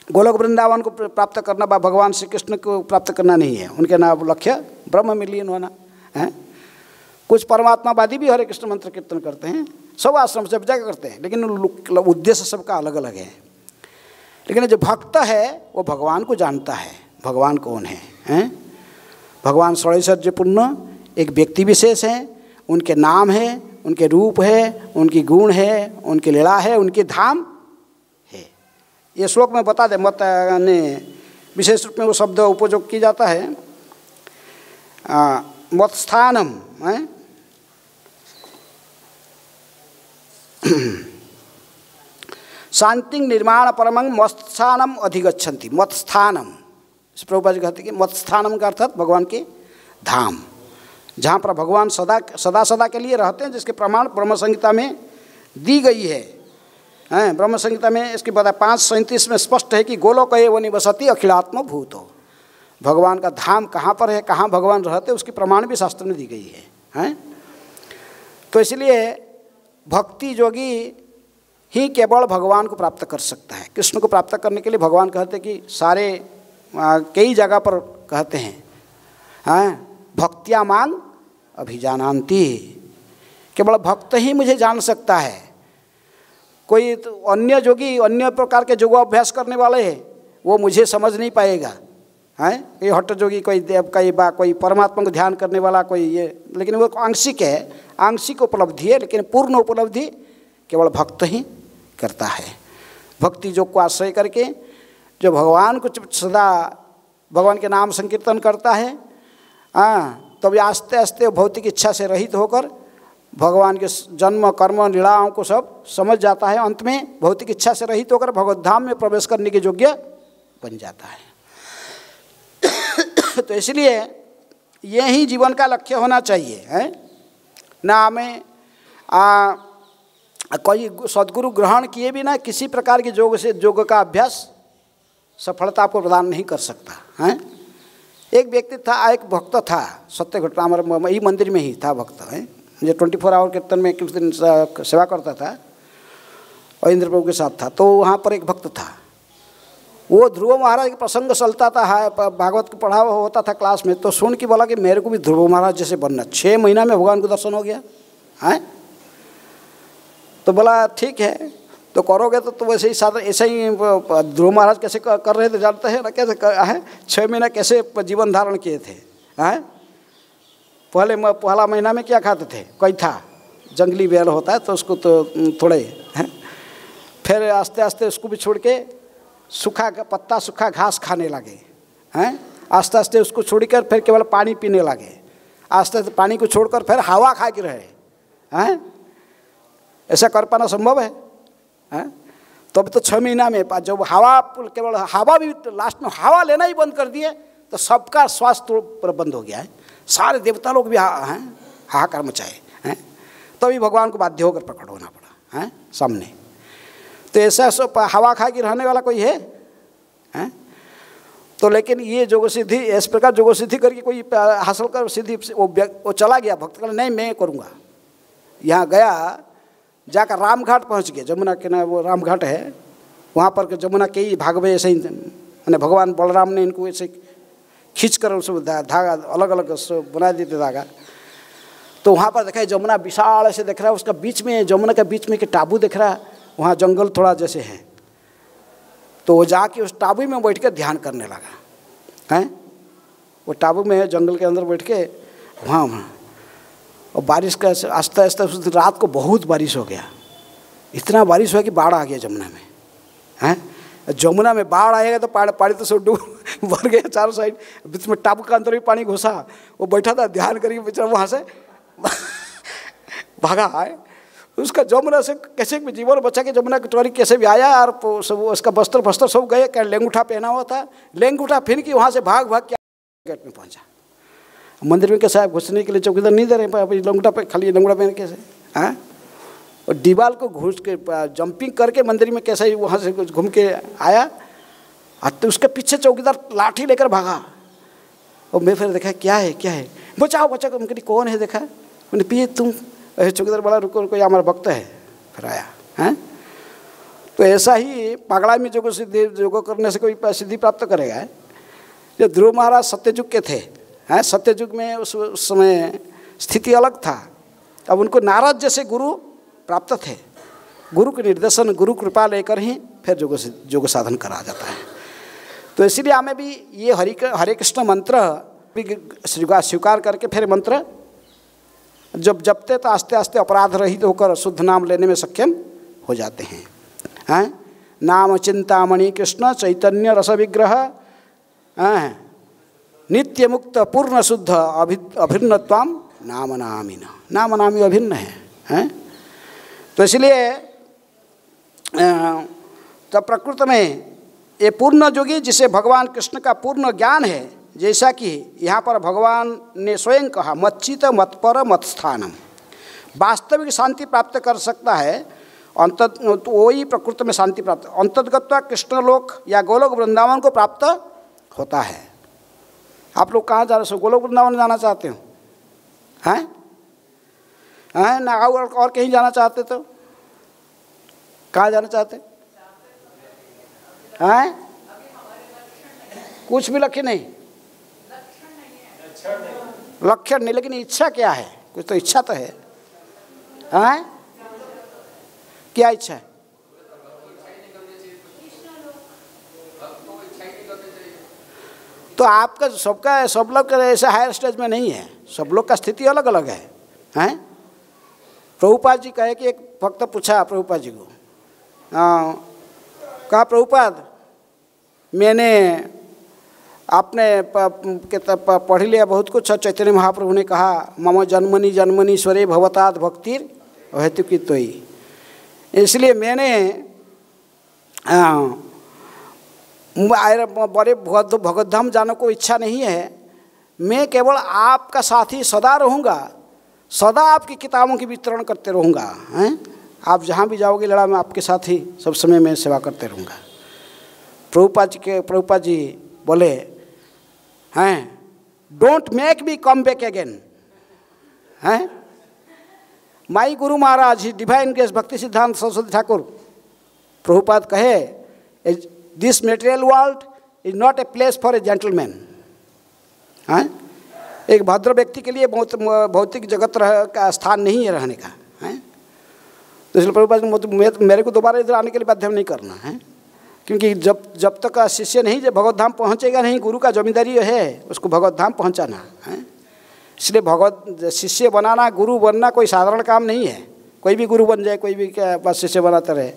गोलोक वृंदावन को प्राप्त करना, भगवान श्री कृष्ण को प्राप्त करना नहीं है। उनके नाम लक्ष्य ब्रह्म में लीन होना है। कुछ परमात्मावादी भी हरे कृष्ण मंत्र कीर्तन करते हैं, सब आश्रम सब जगह करते हैं, लेकिन उद्देश्य सबका अलग अलग है। लेकिन जो भक्त है वो भगवान को जानता है, भगवान कौन है। भगवान षड़ैश्वर्यपूर्ण एक व्यक्ति विशेष हैं, उनके नाम है, उनके रूप है, उनकी गुण है, उनकी लीला है, उनके धाम है। ये श्लोक में बता दे, मत ने विशेष रूप में वो शब्द उपयोग किया जाता है। मत स्थानम है, शांति निर्माण परमं मत्स्थानम अधिगच्छन्ति। मत्स्थानम, इस प्रभुपाद जी कहते कि मत्स्थानम का अर्थात भगवान के धाम, जहाँ पर भगवान सदा के लिए रहते हैं, जिसके प्रमाण ब्रह्म संहिता में दी गई है। ब्रह्म संहिता में इसकी बता 5:37 में स्पष्ट है कि गोलोक एव निवसति अखिलात्म भूतो। भगवान का धाम कहाँ पर है, कहाँ भगवान रहते, उसकी प्रमाण भी शास्त्र में दी गई है। तो इसलिए भक्ति योगी ही केवल भगवान को प्राप्त कर सकता है। कृष्ण को प्राप्त करने के लिए भगवान कहते कि सारे कई जगह पर कहते हैं, भक्त्या मांग अभिजानान्ति। केवल भक्त ही मुझे जान सकता है। कोई तो अन्य जोगी, अन्य प्रकार के योगाभ्यास करने वाले हैं, वो मुझे समझ नहीं पाएगा। हैं ये हट जोगी, कोई देव का, कोई परमात्मा को ध्यान करने वाला, कोई ये, लेकिन वो आंशिक है, आंशिक उपलब्धि है, लेकिन पूर्ण उपलब्धि केवल भक्त ही करता है। भक्ति योग को आश्रय करके जो भगवान को सदा भगवान के नाम संकीर्तन करता है, तब आस्ते आस्ते भौतिक इच्छा से रहित होकर भगवान के जन्म कर्म लीलाओं को सब समझ जाता है। अंत में भौतिक इच्छा से रहित होकर भगवत धाम में प्रवेश करने के योग्य बन जाता है। तो इसलिए यही जीवन का लक्ष्य होना चाहिए, है ना। हमें कोई सद्गुरु ग्रहण किए बिना किसी प्रकार के योग का अभ्यास सफलता आपको प्रदान नहीं कर सकता है। एक व्यक्ति था, एक भक्त था, सत्य घटना, हमारे यही मंदिर में ही था भक्त है। मुझे 24 आवर कीर्तन में कुछ दिन सेवा करता था और इंद्र प्रभु के साथ था। तो वहाँ पर एक भक्त था, वो ध्रुव महाराज का प्रसंग चलता था, भागवत को पढ़ा होता था क्लास में। तो सुन के बोला कि मेरे को भी ध्रुव महाराज जैसे बनना। 6 महीना में भगवान को दर्शन हो गया है। तो बोला ठीक है, तो करोगे तो वैसे ही साधन, ऐसे ही ध्रुव महाराज कैसे कर रहे थे जानते हैं ना, कैसे है 6 महीना कैसे जीवन धारण किए थे। हैं पहला महीना में क्या खाते थे, कोई था जंगली बैल होता है तो उसको तो थोड़े हैं, फिर आस्ते आस्ते उसको भी छोड़ के सूखा पत्ता, सूखा घास खाने लगे हैं। आस्ते आस्ते उसको छोड़कर फिर केवल पानी पीने लगे। आस्ते आस्ते पानी को छोड़कर फिर हवा खा के रहे हैं। ऐसा कर पाना संभव है? तो अभी तो 6 महीना में जब हवा, केवल हवा भी लास्ट में हवा लेना ही बंद कर दिए तो सबका स्वास्थ्य पर बंद हो गया है। सारे देवता लोग भी हाहाकार मचाए हैं। तभी भगवान को बाध्य होकर प्रकट होना पड़ा है सामने। तो ऐसा सब हवा खा के रहने वाला कोई है? तो लेकिन ये योग सिद्धि, इस प्रकार योग सिद्धि करके कोई हासिल कर सिद्धि, वो चला गया भक्त, कहा नहीं मैं करूँगा। यहाँ गया, जाकर रामघाट पहुँच गए, जमुना के ना वो रामघाट है वहाँ पर, जमुना के ही भाग में ऐसे ही मैंने भगवान बलराम ने इनको ऐसे खींच कर उसको धागा अलग अलग बना देते धागा। तो वहाँ पर देखा जमुना विशाल ऐसे दिख रहा है, उसका बीच में, जमुना के बीच में एक टाबू दिख रहा है, वहाँ जंगल थोड़ा जैसे है। तो वो जाके उस टाबू में बैठ कर ध्यान करने लगा हैं। वो टाबू में जंगल के अंदर बैठ के वहाँ और बारिश का आस्ते आस्ते उस दिन रात को बहुत बारिश हो गया। इतना बारिश हुआ कि बाढ़ आ गया जमुना में हैं। जमुना में बाढ़ आएगा तो पानी तो सब डूब भर गया चारों साइड। बीच में टापू का अंदर भी पानी घुसा। वो बैठा था ध्यान करके, बेचारा वहाँ से भागा है। उसका जमुना से कैसे भी जीवन बचा के जमुना के टोरी कैसे भी आया, और सब उसका वस्त्र सब गए। क्या लेंगूठा पहना हुआ था, लेंगूठा फिर कि वहाँ से भाग के गेट में पहुँचा। मंदिर में कैसा घुसने के लिए चौकीदार नहीं दे रहे, लंगूठा पे खाली लंगूठा पहन कैसे हैं। और दीवार को घुस के जंपिंग करके मंदिर में कैसे वहाँ से कुछ घूम के आया। तो उसके पीछे चौकीदार लाठी लेकर भागा। और मैं फिर देखा क्या है, बचाओ बचाओ। उनके कौन है देखा, मैंने पिए तुम। चौकीदार बोला रुको रुको, हमारा भक्त है। फिर आया हैं। तो ऐसा ही पगड़ा में योग करने से कोई सिद्धि प्राप्त करेगा। जो ध्रुव महाराज सत्ययुग के थे हैं, सत्ययुग में उस समय स्थिति अलग था। अब उनको नारद जैसे गुरु प्राप्त थे। गुरु के निर्देशन, गुरु कृपा लेकर ही फिर योग साधन करा जाता है। तो इसीलिए हमें भी ये हरे कृष्ण मंत्र भी स्वीकार करके फिर मंत्र जब जपते तो आस्ते आस्ते अपराध रहित होकर शुद्ध नाम लेने में सक्षम हो जाते हैं। नाम चिंतामणि कृष्ण चैतन्य रस विग्रह नित्य मुक्त पूर्ण शुद्ध अभिन्नत्वाम नाम नामिन। नाम नामी अभिन्न है। तो इसलिए तब प्रकृति में ये पूर्ण योगी जिसे भगवान कृष्ण का पूर्ण ज्ञान है, जैसा कि यहाँ पर भगवान ने स्वयं कहा मच्चित मत्पर मत्स्थानम, वास्तविक शांति प्राप्त कर सकता है। तो वही प्रकृति में शांति प्राप्त, अंतर्गत्वा कृष्ण लोक या गोलोक वृंदावन को प्राप्त होता है। आप लोग कहाँ जा रहे हो? गोलोक वृंदावन जाना चाहते हो हैं ना? और कहीं जाना चाहते तो कहाँ जाना चाहते हैं? कुछ भी लक्ष्य नहीं। लक्षण नहीं, लेकिन इच्छा क्या है? कुछ तो इच्छा तो है। हाँ, क्या इच्छा है? तो आपका सबका, सब लोग ऐसा हायर स्टेज में नहीं है, सब लोग का स्थिति अलग अलग है। हैं? प्रभुपाद जी कहे कि एक भक्त पूछा प्रभुपाद जी को, कहा प्रभुपाद मैंने आपने पढ़ लिया बहुत कुछ। चैतन्य महाप्रभु ने कहा मम जन्मनि जन्मनि स्वरे भवताद भक्तिर हेतु की तो ही, इसलिए मैंने बड़े भगवत धाम जाने को इच्छा नहीं है। मैं केवल आपका साथी सदा रहूँगा, सदा आपकी किताबों की वितरण करते रहूँगा। हैं? आप जहाँ भी जाओगे लड़ा, मैं आपके साथ ही सब समय में सेवा करते रहूँगा। प्रभुपाद जी बोले हैं don't make me come back again. हैं? माई गुरु महाराज ही डिवाइन ग्रेस भक्ति सिद्धांत सरस्वती ठाकुर प्रभुपाद कहे this material world is not a place for a gentleman. हैं? एक भद्र व्यक्ति के लिए भौतिक जगत का स्थान नहीं है रहने का। हैं? तो इसलिए प्रभुपाद मेरे को दोबारा इधर आने के लिए बाध्य नहीं करना है, क्योंकि जब तक शिष्य नहीं, जब भगवत धाम पहुँचेगा नहीं, गुरु का जिम्मेदारी है उसको भगवत धाम पहुँचाना है। इसलिए भगवत शिष्य बनाना, गुरु बनना कोई साधारण काम नहीं है। कोई भी गुरु बन जाए, कोई भी क्या बस शिष्य बनाते रहे,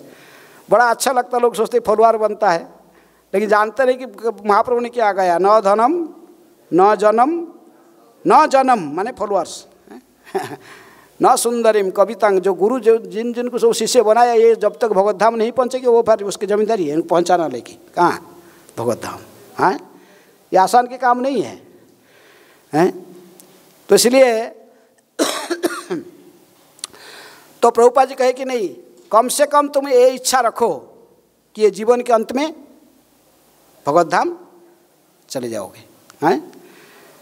बड़ा अच्छा लगता। लोग सोचते फॉलोअर बनता है, लेकिन जानते नहीं कि महाप्रभु ने क्या गाया, न धनम न जन्म न जन्म माने फॉलोअर्स, न सुंदरिम कवितांग। जो गुरु जो जिनको सब शिष्य बनाया, ये जब तक भगवत धाम नहीं पहुँचेगी वो फिर उसकी जिम्मेदारी है इनको पहुँचाना लेके कहाँ भगवत धाम। हाँ, ये आसान के काम नहीं है। हैं? तो इसलिए तो प्रभुपाद जी कहे कि नहीं, कम से कम तुम ये इच्छा रखो कि ये जीवन के अंत में भगवत धाम चले जाओगे। हैं?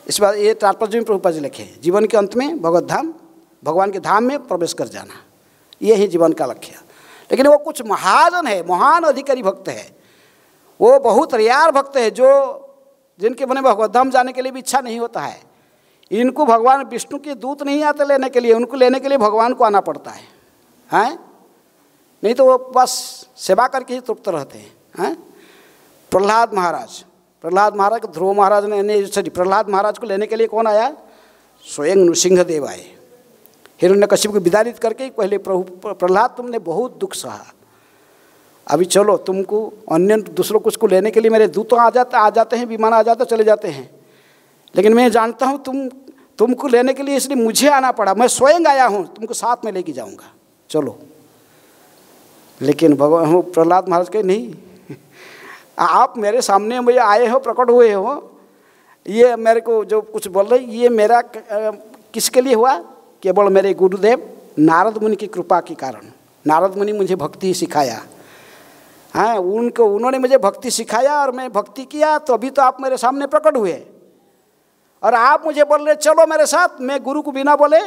इस बात ये तात्पर्य में प्रभुपाद जी लिखे, जीवन के अंत में भगवत धाम, भगवान के धाम में प्रवेश कर जाना, ये ही जीवन का लक्ष्य। लेकिन वो कुछ महाजन है, महान अधिकारी भक्त है, वो बहुत रेयर भक्त है जो जिनके मन में भगवत धाम जाने के लिए भी इच्छा नहीं होता है। इनको भगवान विष्णु के दूत नहीं आते लेने के लिए, उनको लेने के लिए भगवान को आना पड़ता है। हैं? नहीं तो वो बस सेवा करके ही तृप्त रहते हैं। हैं? प्रहलाद महाराज को ध्रुव महाराज ने, सॉरी प्रहलाद महाराज को लेने के लिए कौन आया? स्वयं नृसिंहदेव आए। हिरण्यकशिपु को विदारित करके पहले प्रभु प्रहलाद तुमने बहुत दुख सहा, अभी चलो तुमको अन्य दूसरों को उसको लेने के लिए मेरे दूत आ जाते हैं, विमान आ जाते चले जाते हैं, लेकिन मैं जानता हूँ तुमको लेने के लिए, इसलिए मुझे आना पड़ा। मैं स्वयं आया हूँ, तुमको साथ में लेके जाऊँगा, चलो। लेकिन भगवान प्रहलाद महाराज कहे नहीं, आप मेरे सामने मुझे आए हो, प्रकट हुए हो, ये मेरे को जो कुछ बोल रहे ये मेरा किसके लिए हुआ? केवल मेरे गुरुदेव नारद मुनि की कृपा के कारण। नारद मुनि मुझे भक्ति सिखाया। हाँ, उन्होंने मुझे भक्ति सिखाया और मैं भक्ति किया, तो अभी तो आप मेरे सामने प्रकट हुए। और आप मुझे बोल रहे चलो मेरे साथ। मैं गुरु को बिना बोले,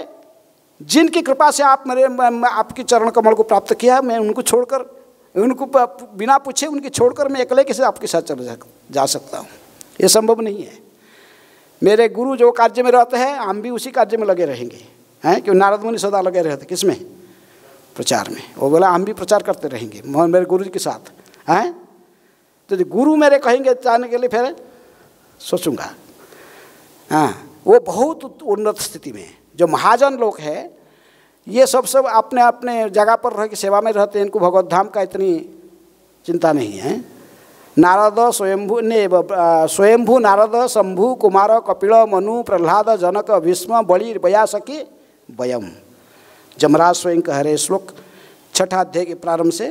जिनकी कृपा से आप आपके चरण कमल को प्राप्त किया, मैं उनको छोड़कर, उनको बिना पूछे उनकी छोड़कर मैं अकेले कैसे आपके साथ चले जा सकता हूँ? ये संभव नहीं है। मेरे गुरु जो कार्य में रहते हैं, हम भी उसी कार्य में लगे रहेंगे। हैं? क्यों? नारद मुनि सदा लगे रहते किस में? प्रचार में। वो बोला हम भी प्रचार करते रहेंगे मेरे गुरु जी के साथ। हैं? तो गुरु मेरे कहेंगे जाने के लिए, फिर सोचूंगा। हाँ, वो बहुत उन्नत स्थिति में जो महाजन लोग हैं, ये सब अपने अपने जगह पर रह के सेवा में रहते हैं, इनको भगवत धाम का इतनी चिंता नहीं है। नारद स्वयंभू नारद शंभु कुमार कपिल मनु प्रहलाद जनक भीष्म बलि व्यासकी वयम। जमराज स्वयं कह रहे श्लोक 6 अध्याय के प्रारंभ से।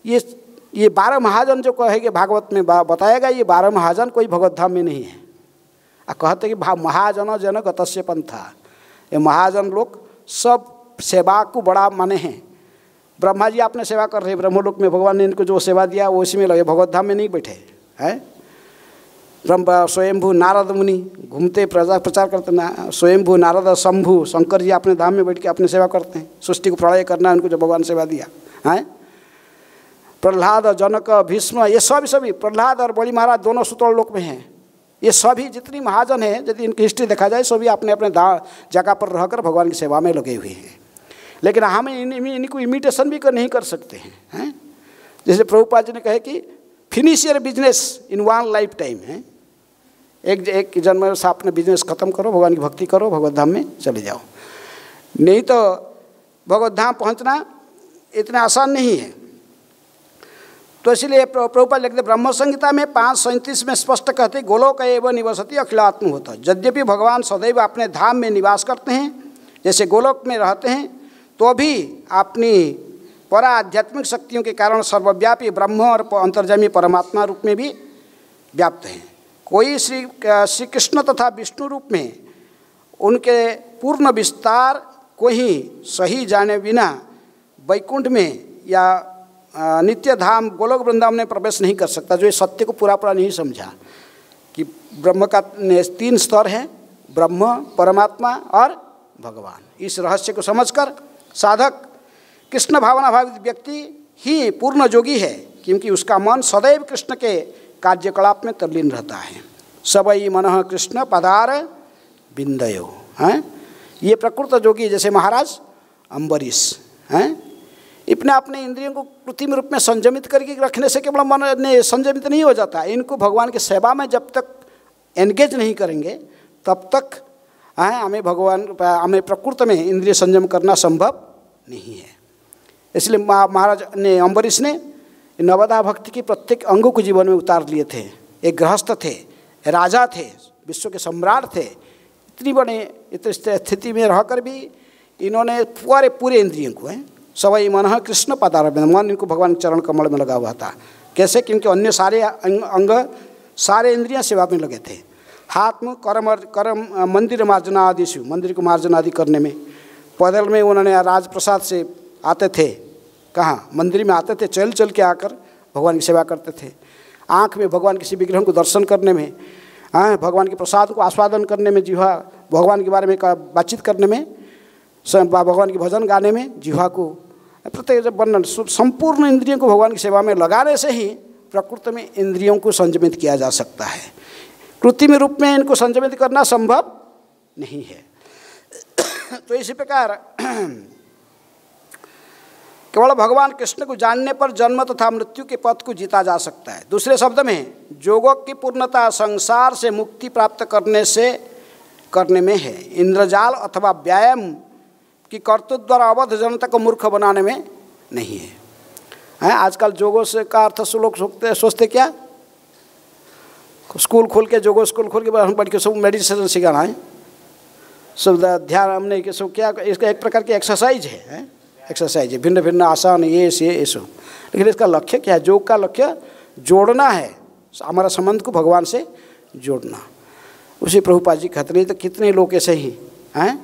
ये 12 महाजन जो कहेंगे भागवत में बताएगा, ये 12 महाजन कोई भगवत धाम में नहीं है। कहते कि महाजन जन गतस्य पंथा। ये महाजन लोग सब सेवा को बड़ा माने हैं। ब्रह्मा जी आपने सेवा कर रहे, ब्रह्मलोक में भगवान ने इनको जो सेवा दिया वो इसी में लगे, भगवत धाम में नहीं बैठे हैं। ब्रह्म स्वयंभू नारद मुनि घूमते प्रचार करते ना, स्वयंभू नारद शंभु शंकर जी अपने धाम में बैठ के अपनी सेवा करते हैं। सृष्टि को प्रलय करना उनको जो भगवान सेवा दिया है। प्रहलाद जनक भीष्म ये सभी प्रहलाद और बलि महाराज दोनों सुतोल लोक में हैं। ये सभी जितनी महाजन है, यदि इनकी हिस्ट्री देखा जाए, सभी अपने अपने जगह पर रहकर भगवान की सेवा में लगे हुए हैं। लेकिन हम इनको इमिटेशन भी नहीं कर सकते हैं। जैसे प्रभुपाद जी ने कहे कि finish your business in one life time है, एक जन्म से अपने बिजनेस खत्म करो, भगवान की भक्ति करो, भगवत धाम में चले जाओ। नहीं तो भगवत धाम पहुँचना इतना आसान नहीं है। तो इसलिए प्रभुपाद लिखते ब्रह्म संहिता में 5:37 में स्पष्ट कहते गोलोक एवं निवसति अखिलात्म होता। यद्यपि भगवान सदैव अपने धाम में निवास करते हैं, जैसे गोलोक में रहते हैं, तो भी अपनी परा आध्यात्मिक शक्तियों के कारण सर्वव्यापी ब्रह्म और अंतर्जामी परमात्मा रूप में भी व्याप्त हैं। कोई श्री कृष्ण तथा विष्णु रूप में उनके पूर्ण विस्तार को ही सही जाने बिना वैकुंठ में या नित्य धाम गोलोक वृंदावन में प्रवेश नहीं कर सकता। जो इस सत्य को पूरा नहीं समझा कि ब्रह्म का 3 स्तर है, ब्रह्म, परमात्मा और भगवान। इस रहस्य को समझकर साधक कृष्ण भावना भावित व्यक्ति ही पूर्ण योगी है, क्योंकि उसका मन सदैव कृष्ण के कार्यकलाप में तल्लीन रहता है। सबई मनः कृष्ण पदार बिंदयो हैं। ये प्रकृत योगी जैसे महाराज अम्बरीश हैं, अपने इंद्रियों को कृत्रिम रूप में संयमित करके रखने से केवल मन ने संयमित नहीं हो जाता। इनको भगवान की सेवा में जब तक एंगेज नहीं करेंगे तब तक हमें प्रकृत में इंद्रिय संयम करना संभव नहीं है। इसलिए महाराज ने अम्बरीश ने नवदा भक्ति की प्रत्येक अंगों को जीवन में उतार लिए थे। एक गृहस्थ थे, राजा थे, विश्व के सम्राट थे। इतनी बड़ी स्थिति में रहकर भी इन्होंने पूरे इंद्रियों को सवई मन कृष्ण पदारविंद, मन इनको भगवान के चरण कमल में लगा हुआ था। कैसे? क्योंकि अन्य सारे अंग सारे इंद्रियां सेवा में लगे थे। हाथ में करम मंदिर मार्जना आदि, मंदिर को मार्जन आदि करने में। पैदल में उन्होंने राजप्रसाद से आते थे, कहाँ मंदिर में आते थे, चल चल के आकर भगवान की सेवा करते थे। आँख में भगवान किसी विग्रह को दर्शन करने में, भगवान के प्रसाद को आस्वादन करने में, जिह्वा भगवान के बारे में बातचीत करने में, भगवान के भजन गाने में जिह्वा को प्रत्येक वर्णन, संपूर्ण इंद्रियों को भगवान की सेवा में लगाने से ही प्रकृति में इंद्रियों को संयमित किया जा सकता है। कृत्रिम रूप में इनको संयमित करना संभव नहीं है। तो इसी प्रकार केवल भगवान कृष्ण को जानने पर जन्म तथा मृत्यु के पथ को जीता जा सकता है। दूसरे शब्द में योगों की पूर्णता संसार से मुक्ति प्राप्त करने में है, इंद्रजाल अथवा व्यायाम की कर्तव्य द्वारा अवध जनता को मूर्ख बनाने में नहीं है। आजकल योगों से का अर्थ लोग सोचते क्या, स्कूल खोल के योगो स्कूल खोल के बढ़ के सब मेडिटेशन सिखाना है, सब ध्यान हमने के सब क्या, इसका एक प्रकार की एक्सरसाइज है, एक्सरसाइज है, भिन्न भिन्न आसान ये सब। लेकिन इसका लक्ष्य क्या है? योग का लक्ष्य जोड़ना है, हमारा संबंध को भगवान से जोड़ना। उसी प्रभुपाद जी कहते नहीं तो कितने लोग ऐसे ही हैं।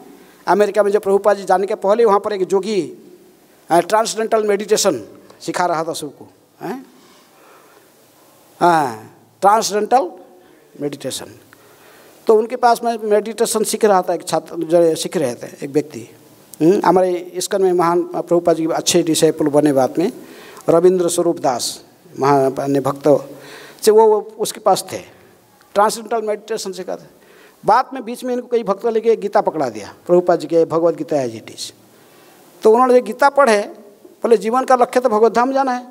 अमेरिका में जब प्रभुपाद जी जाने के पहले वहाँ पर एक जोगी ट्रांसडेंटल मेडिटेशन सिखा रहा था सबको, ट्रांसडेंटल मेडिटेशन। तो उनके पास में मेडिटेशन सीख रहा था एक छात्र, जो सीख रहे थे एक व्यक्ति। हमारे इस्कॉन में महान प्रभुपाद जी के अच्छे डिसाइपल बने बाद में रविंद्र स्वरूप दास महान भक्त से वो उसके पास थे, ट्रांसडेंटल मेडिटेशन सिखाते। बाद में बीच में इनको कई भक्तों लेके गीता पकड़ा दिया, प्रभुपाद जी के Bhagavad Gita as it is. तो उन्होंने गीता पढ़े, बोले जीवन का लक्ष्य तो भगवत धाम जाना है।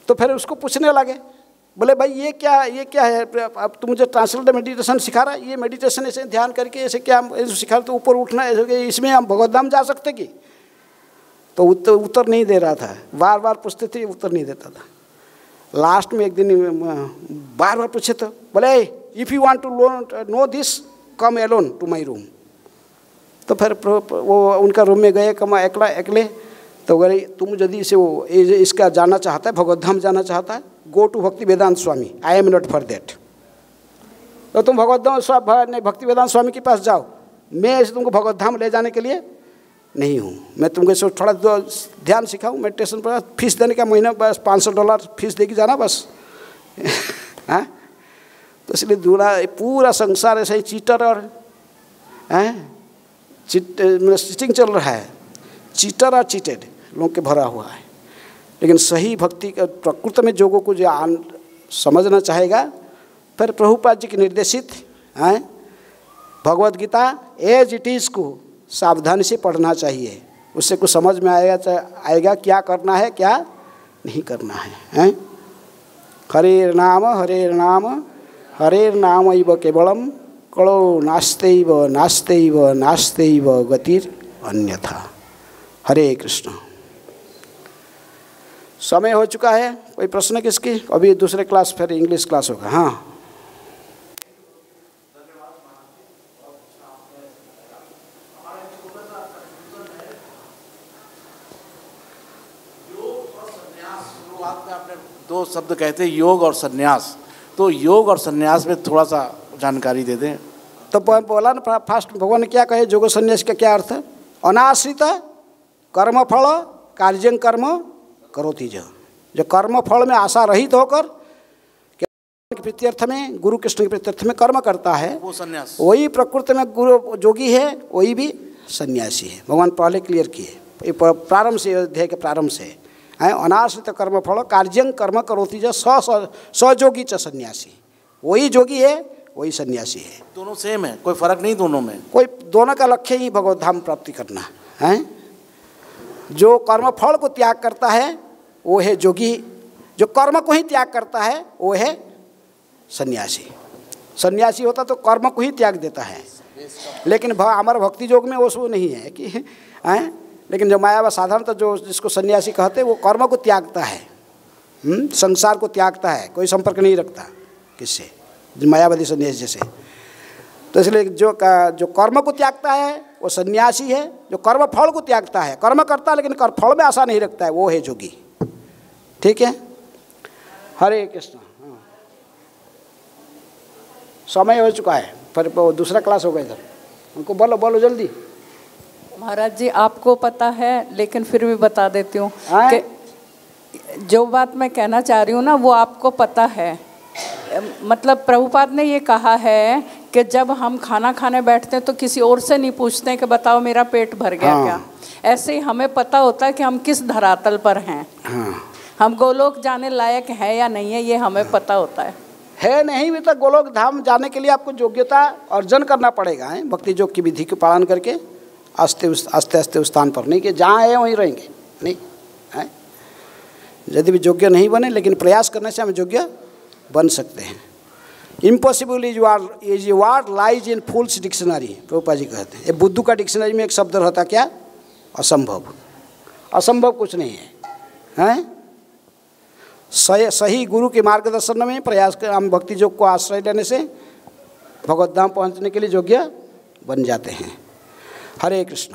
तो फिर उसको पूछने लगे, बोले भाई ये क्या है, अब तुम मुझे ट्रांसलेट मेडिटेशन सिखा रहा है, ये मेडिटेशन ऐसे ध्यान करके ऐसे क्या सिखा रहे, तो ऊपर उठना है, इसमें हम भगवत धाम जा सकते कि? तो उत्तर नहीं दे रहा था, बार बार पूछते थे, उत्तर नहीं देता था। लास्ट में एक दिन बार बार पूछे तो बोले if you want to know this come alone to my room. तो फिर वो उनका रूम में गए अकेले। तो बोले तुम यदि इसे वो इसका जानना चाहता है, भगवत धाम जाना चाहता है, go to Bhakti Vedanta Swami, I am not for that. तो तुम भगवत धाम भक्ति वेदांत स्वामी के पास जाओ, मैं ऐसे तुमको भगवत धाम ले जाने के लिए नहीं हूँ। मैं तुमको इसको थोड़ा ध्यान सिखाऊँ, मेडिटेशन पर फीस देने का महीना बस $500 फीस देके जाना बस। हाँ, तो इसलिए पूरा संसार ऐसे ही चीटर और चीटिंग चल रहा है, चीटर और चीटेड लोगों के भरा हुआ है। लेकिन सही भक्ति का प्रकृति में जोगों को जो समझना चाहेगा फिर प्रभुपाद जी की निर्देशित हैं Bhagavad Gita as it is को सावधानी से पढ़ना चाहिए। उससे कुछ समझ में आएगा क्या करना है क्या नहीं करना है, हैं? हरेर नाम इव केवलम कलो नास्तेइव गतिर अन्यथा। हरे कृष्ण। समय हो चुका है। कोई प्रश्न किसकी? अभी दूसरे क्लास फिर इंग्लिश क्लास होगा। हाँ, दो शब्द कहते हैं योग और सन्यास, तो योग और सन्यास में थोड़ा सा जानकारी दे दें। तो बोला ना फास्ट भगवान ने क्या कहे, योग सन्यास का क्या अर्थ है? अनाश्रित कर्म फल कार्यं कर्म करोति जो कर्म फल में आशा रहित होकर के प्रीत्यर्थ में, गुरु कृष्ण के प्रीत्यर्थ में कर्म करता है, वो सन्यास। वही प्रकृति में गुरु जोगी है, वही भी सन्यासी है। भगवान पहले क्लियर किए प्रारंभ से, अध्याय के प्रारंभ से है। अनाश्रित कर्म फल कार्यं कर्म करोति जो सयोगी च सन्यासी, वही जोगी है वही सन्यासी है। दोनों सेम है, कोई फर्क नहीं दोनों में। कोई दोनों का लक्ष्य ही भगवत धाम प्राप्ति करना है। जो कर्म फल को त्याग करता है वो है जोगी, जो कर्म को ही त्याग करता है वो है सन्यासी। सन्यासी होता तो कर्म को ही त्याग देता है, लेकिन हमारा भक्ति योग में वो नहीं है कि हैं। लेकिन जो मायावा साधारणतः जो जिसको सन्यासी कहते हैं वो कर्म को त्यागता है, संसार को त्यागता है, कोई संपर्क नहीं रखता किससे, मायावादी सन्यासी जैसे। तो इसलिए जो कर्म को त्यागता है वो सन्यासी है। जो कर्म फल को त्यागता है, कर्म करता है लेकिन फल में आशा नहीं रखता है, वो है जोगी। ठीक है। हरे कृष्ण। समय हो चुका है, फिर दूसरा क्लास होगा इधर। उनको बोलो जल्दी। महाराज जी आपको पता है लेकिन फिर भी बता देती हूँ कि जो बात मैं कहना चाह रही हूँ ना वो आपको पता है। मतलब प्रभुपाद ने ये कहा है कि जब हम खाना खाने बैठते हैं तो किसी और से नहीं पूछते हैं कि बताओ मेरा पेट भर गया क्या। ऐसे ही हमें पता होता है कि हम किस धरातल पर हैं। हम गोलोक जाने लायक है या नहीं है ये हमें पता होता है नहीं भी तो गोलोक धाम जाने के लिए आपको योग्यता अर्जन करना पड़ेगा है। भक्ति योग की विधि को पालन करके आस्ते आस्ते उस स्थान पर, नहीं कि जहाँ है वहीं रहेंगे, नहीं है। यदि भी योग्य नहीं बने लेकिन प्रयास करने से हम योग्य बन सकते हैं। Impossible is word lies in fools dictionary, Prabhupada ji कहते हैं। ये बुद्धू का डिक्शनरी में एक शब्द रहता क्या? असंभव। असंभव कुछ नहीं है। सही गुरु के मार्गदर्शन में प्रयास कर हम भक्ति योग को आश्रय लेने से भगवत धाम पहुँचने के लिए योग्य बन जाते हैं। हरे कृष्ण।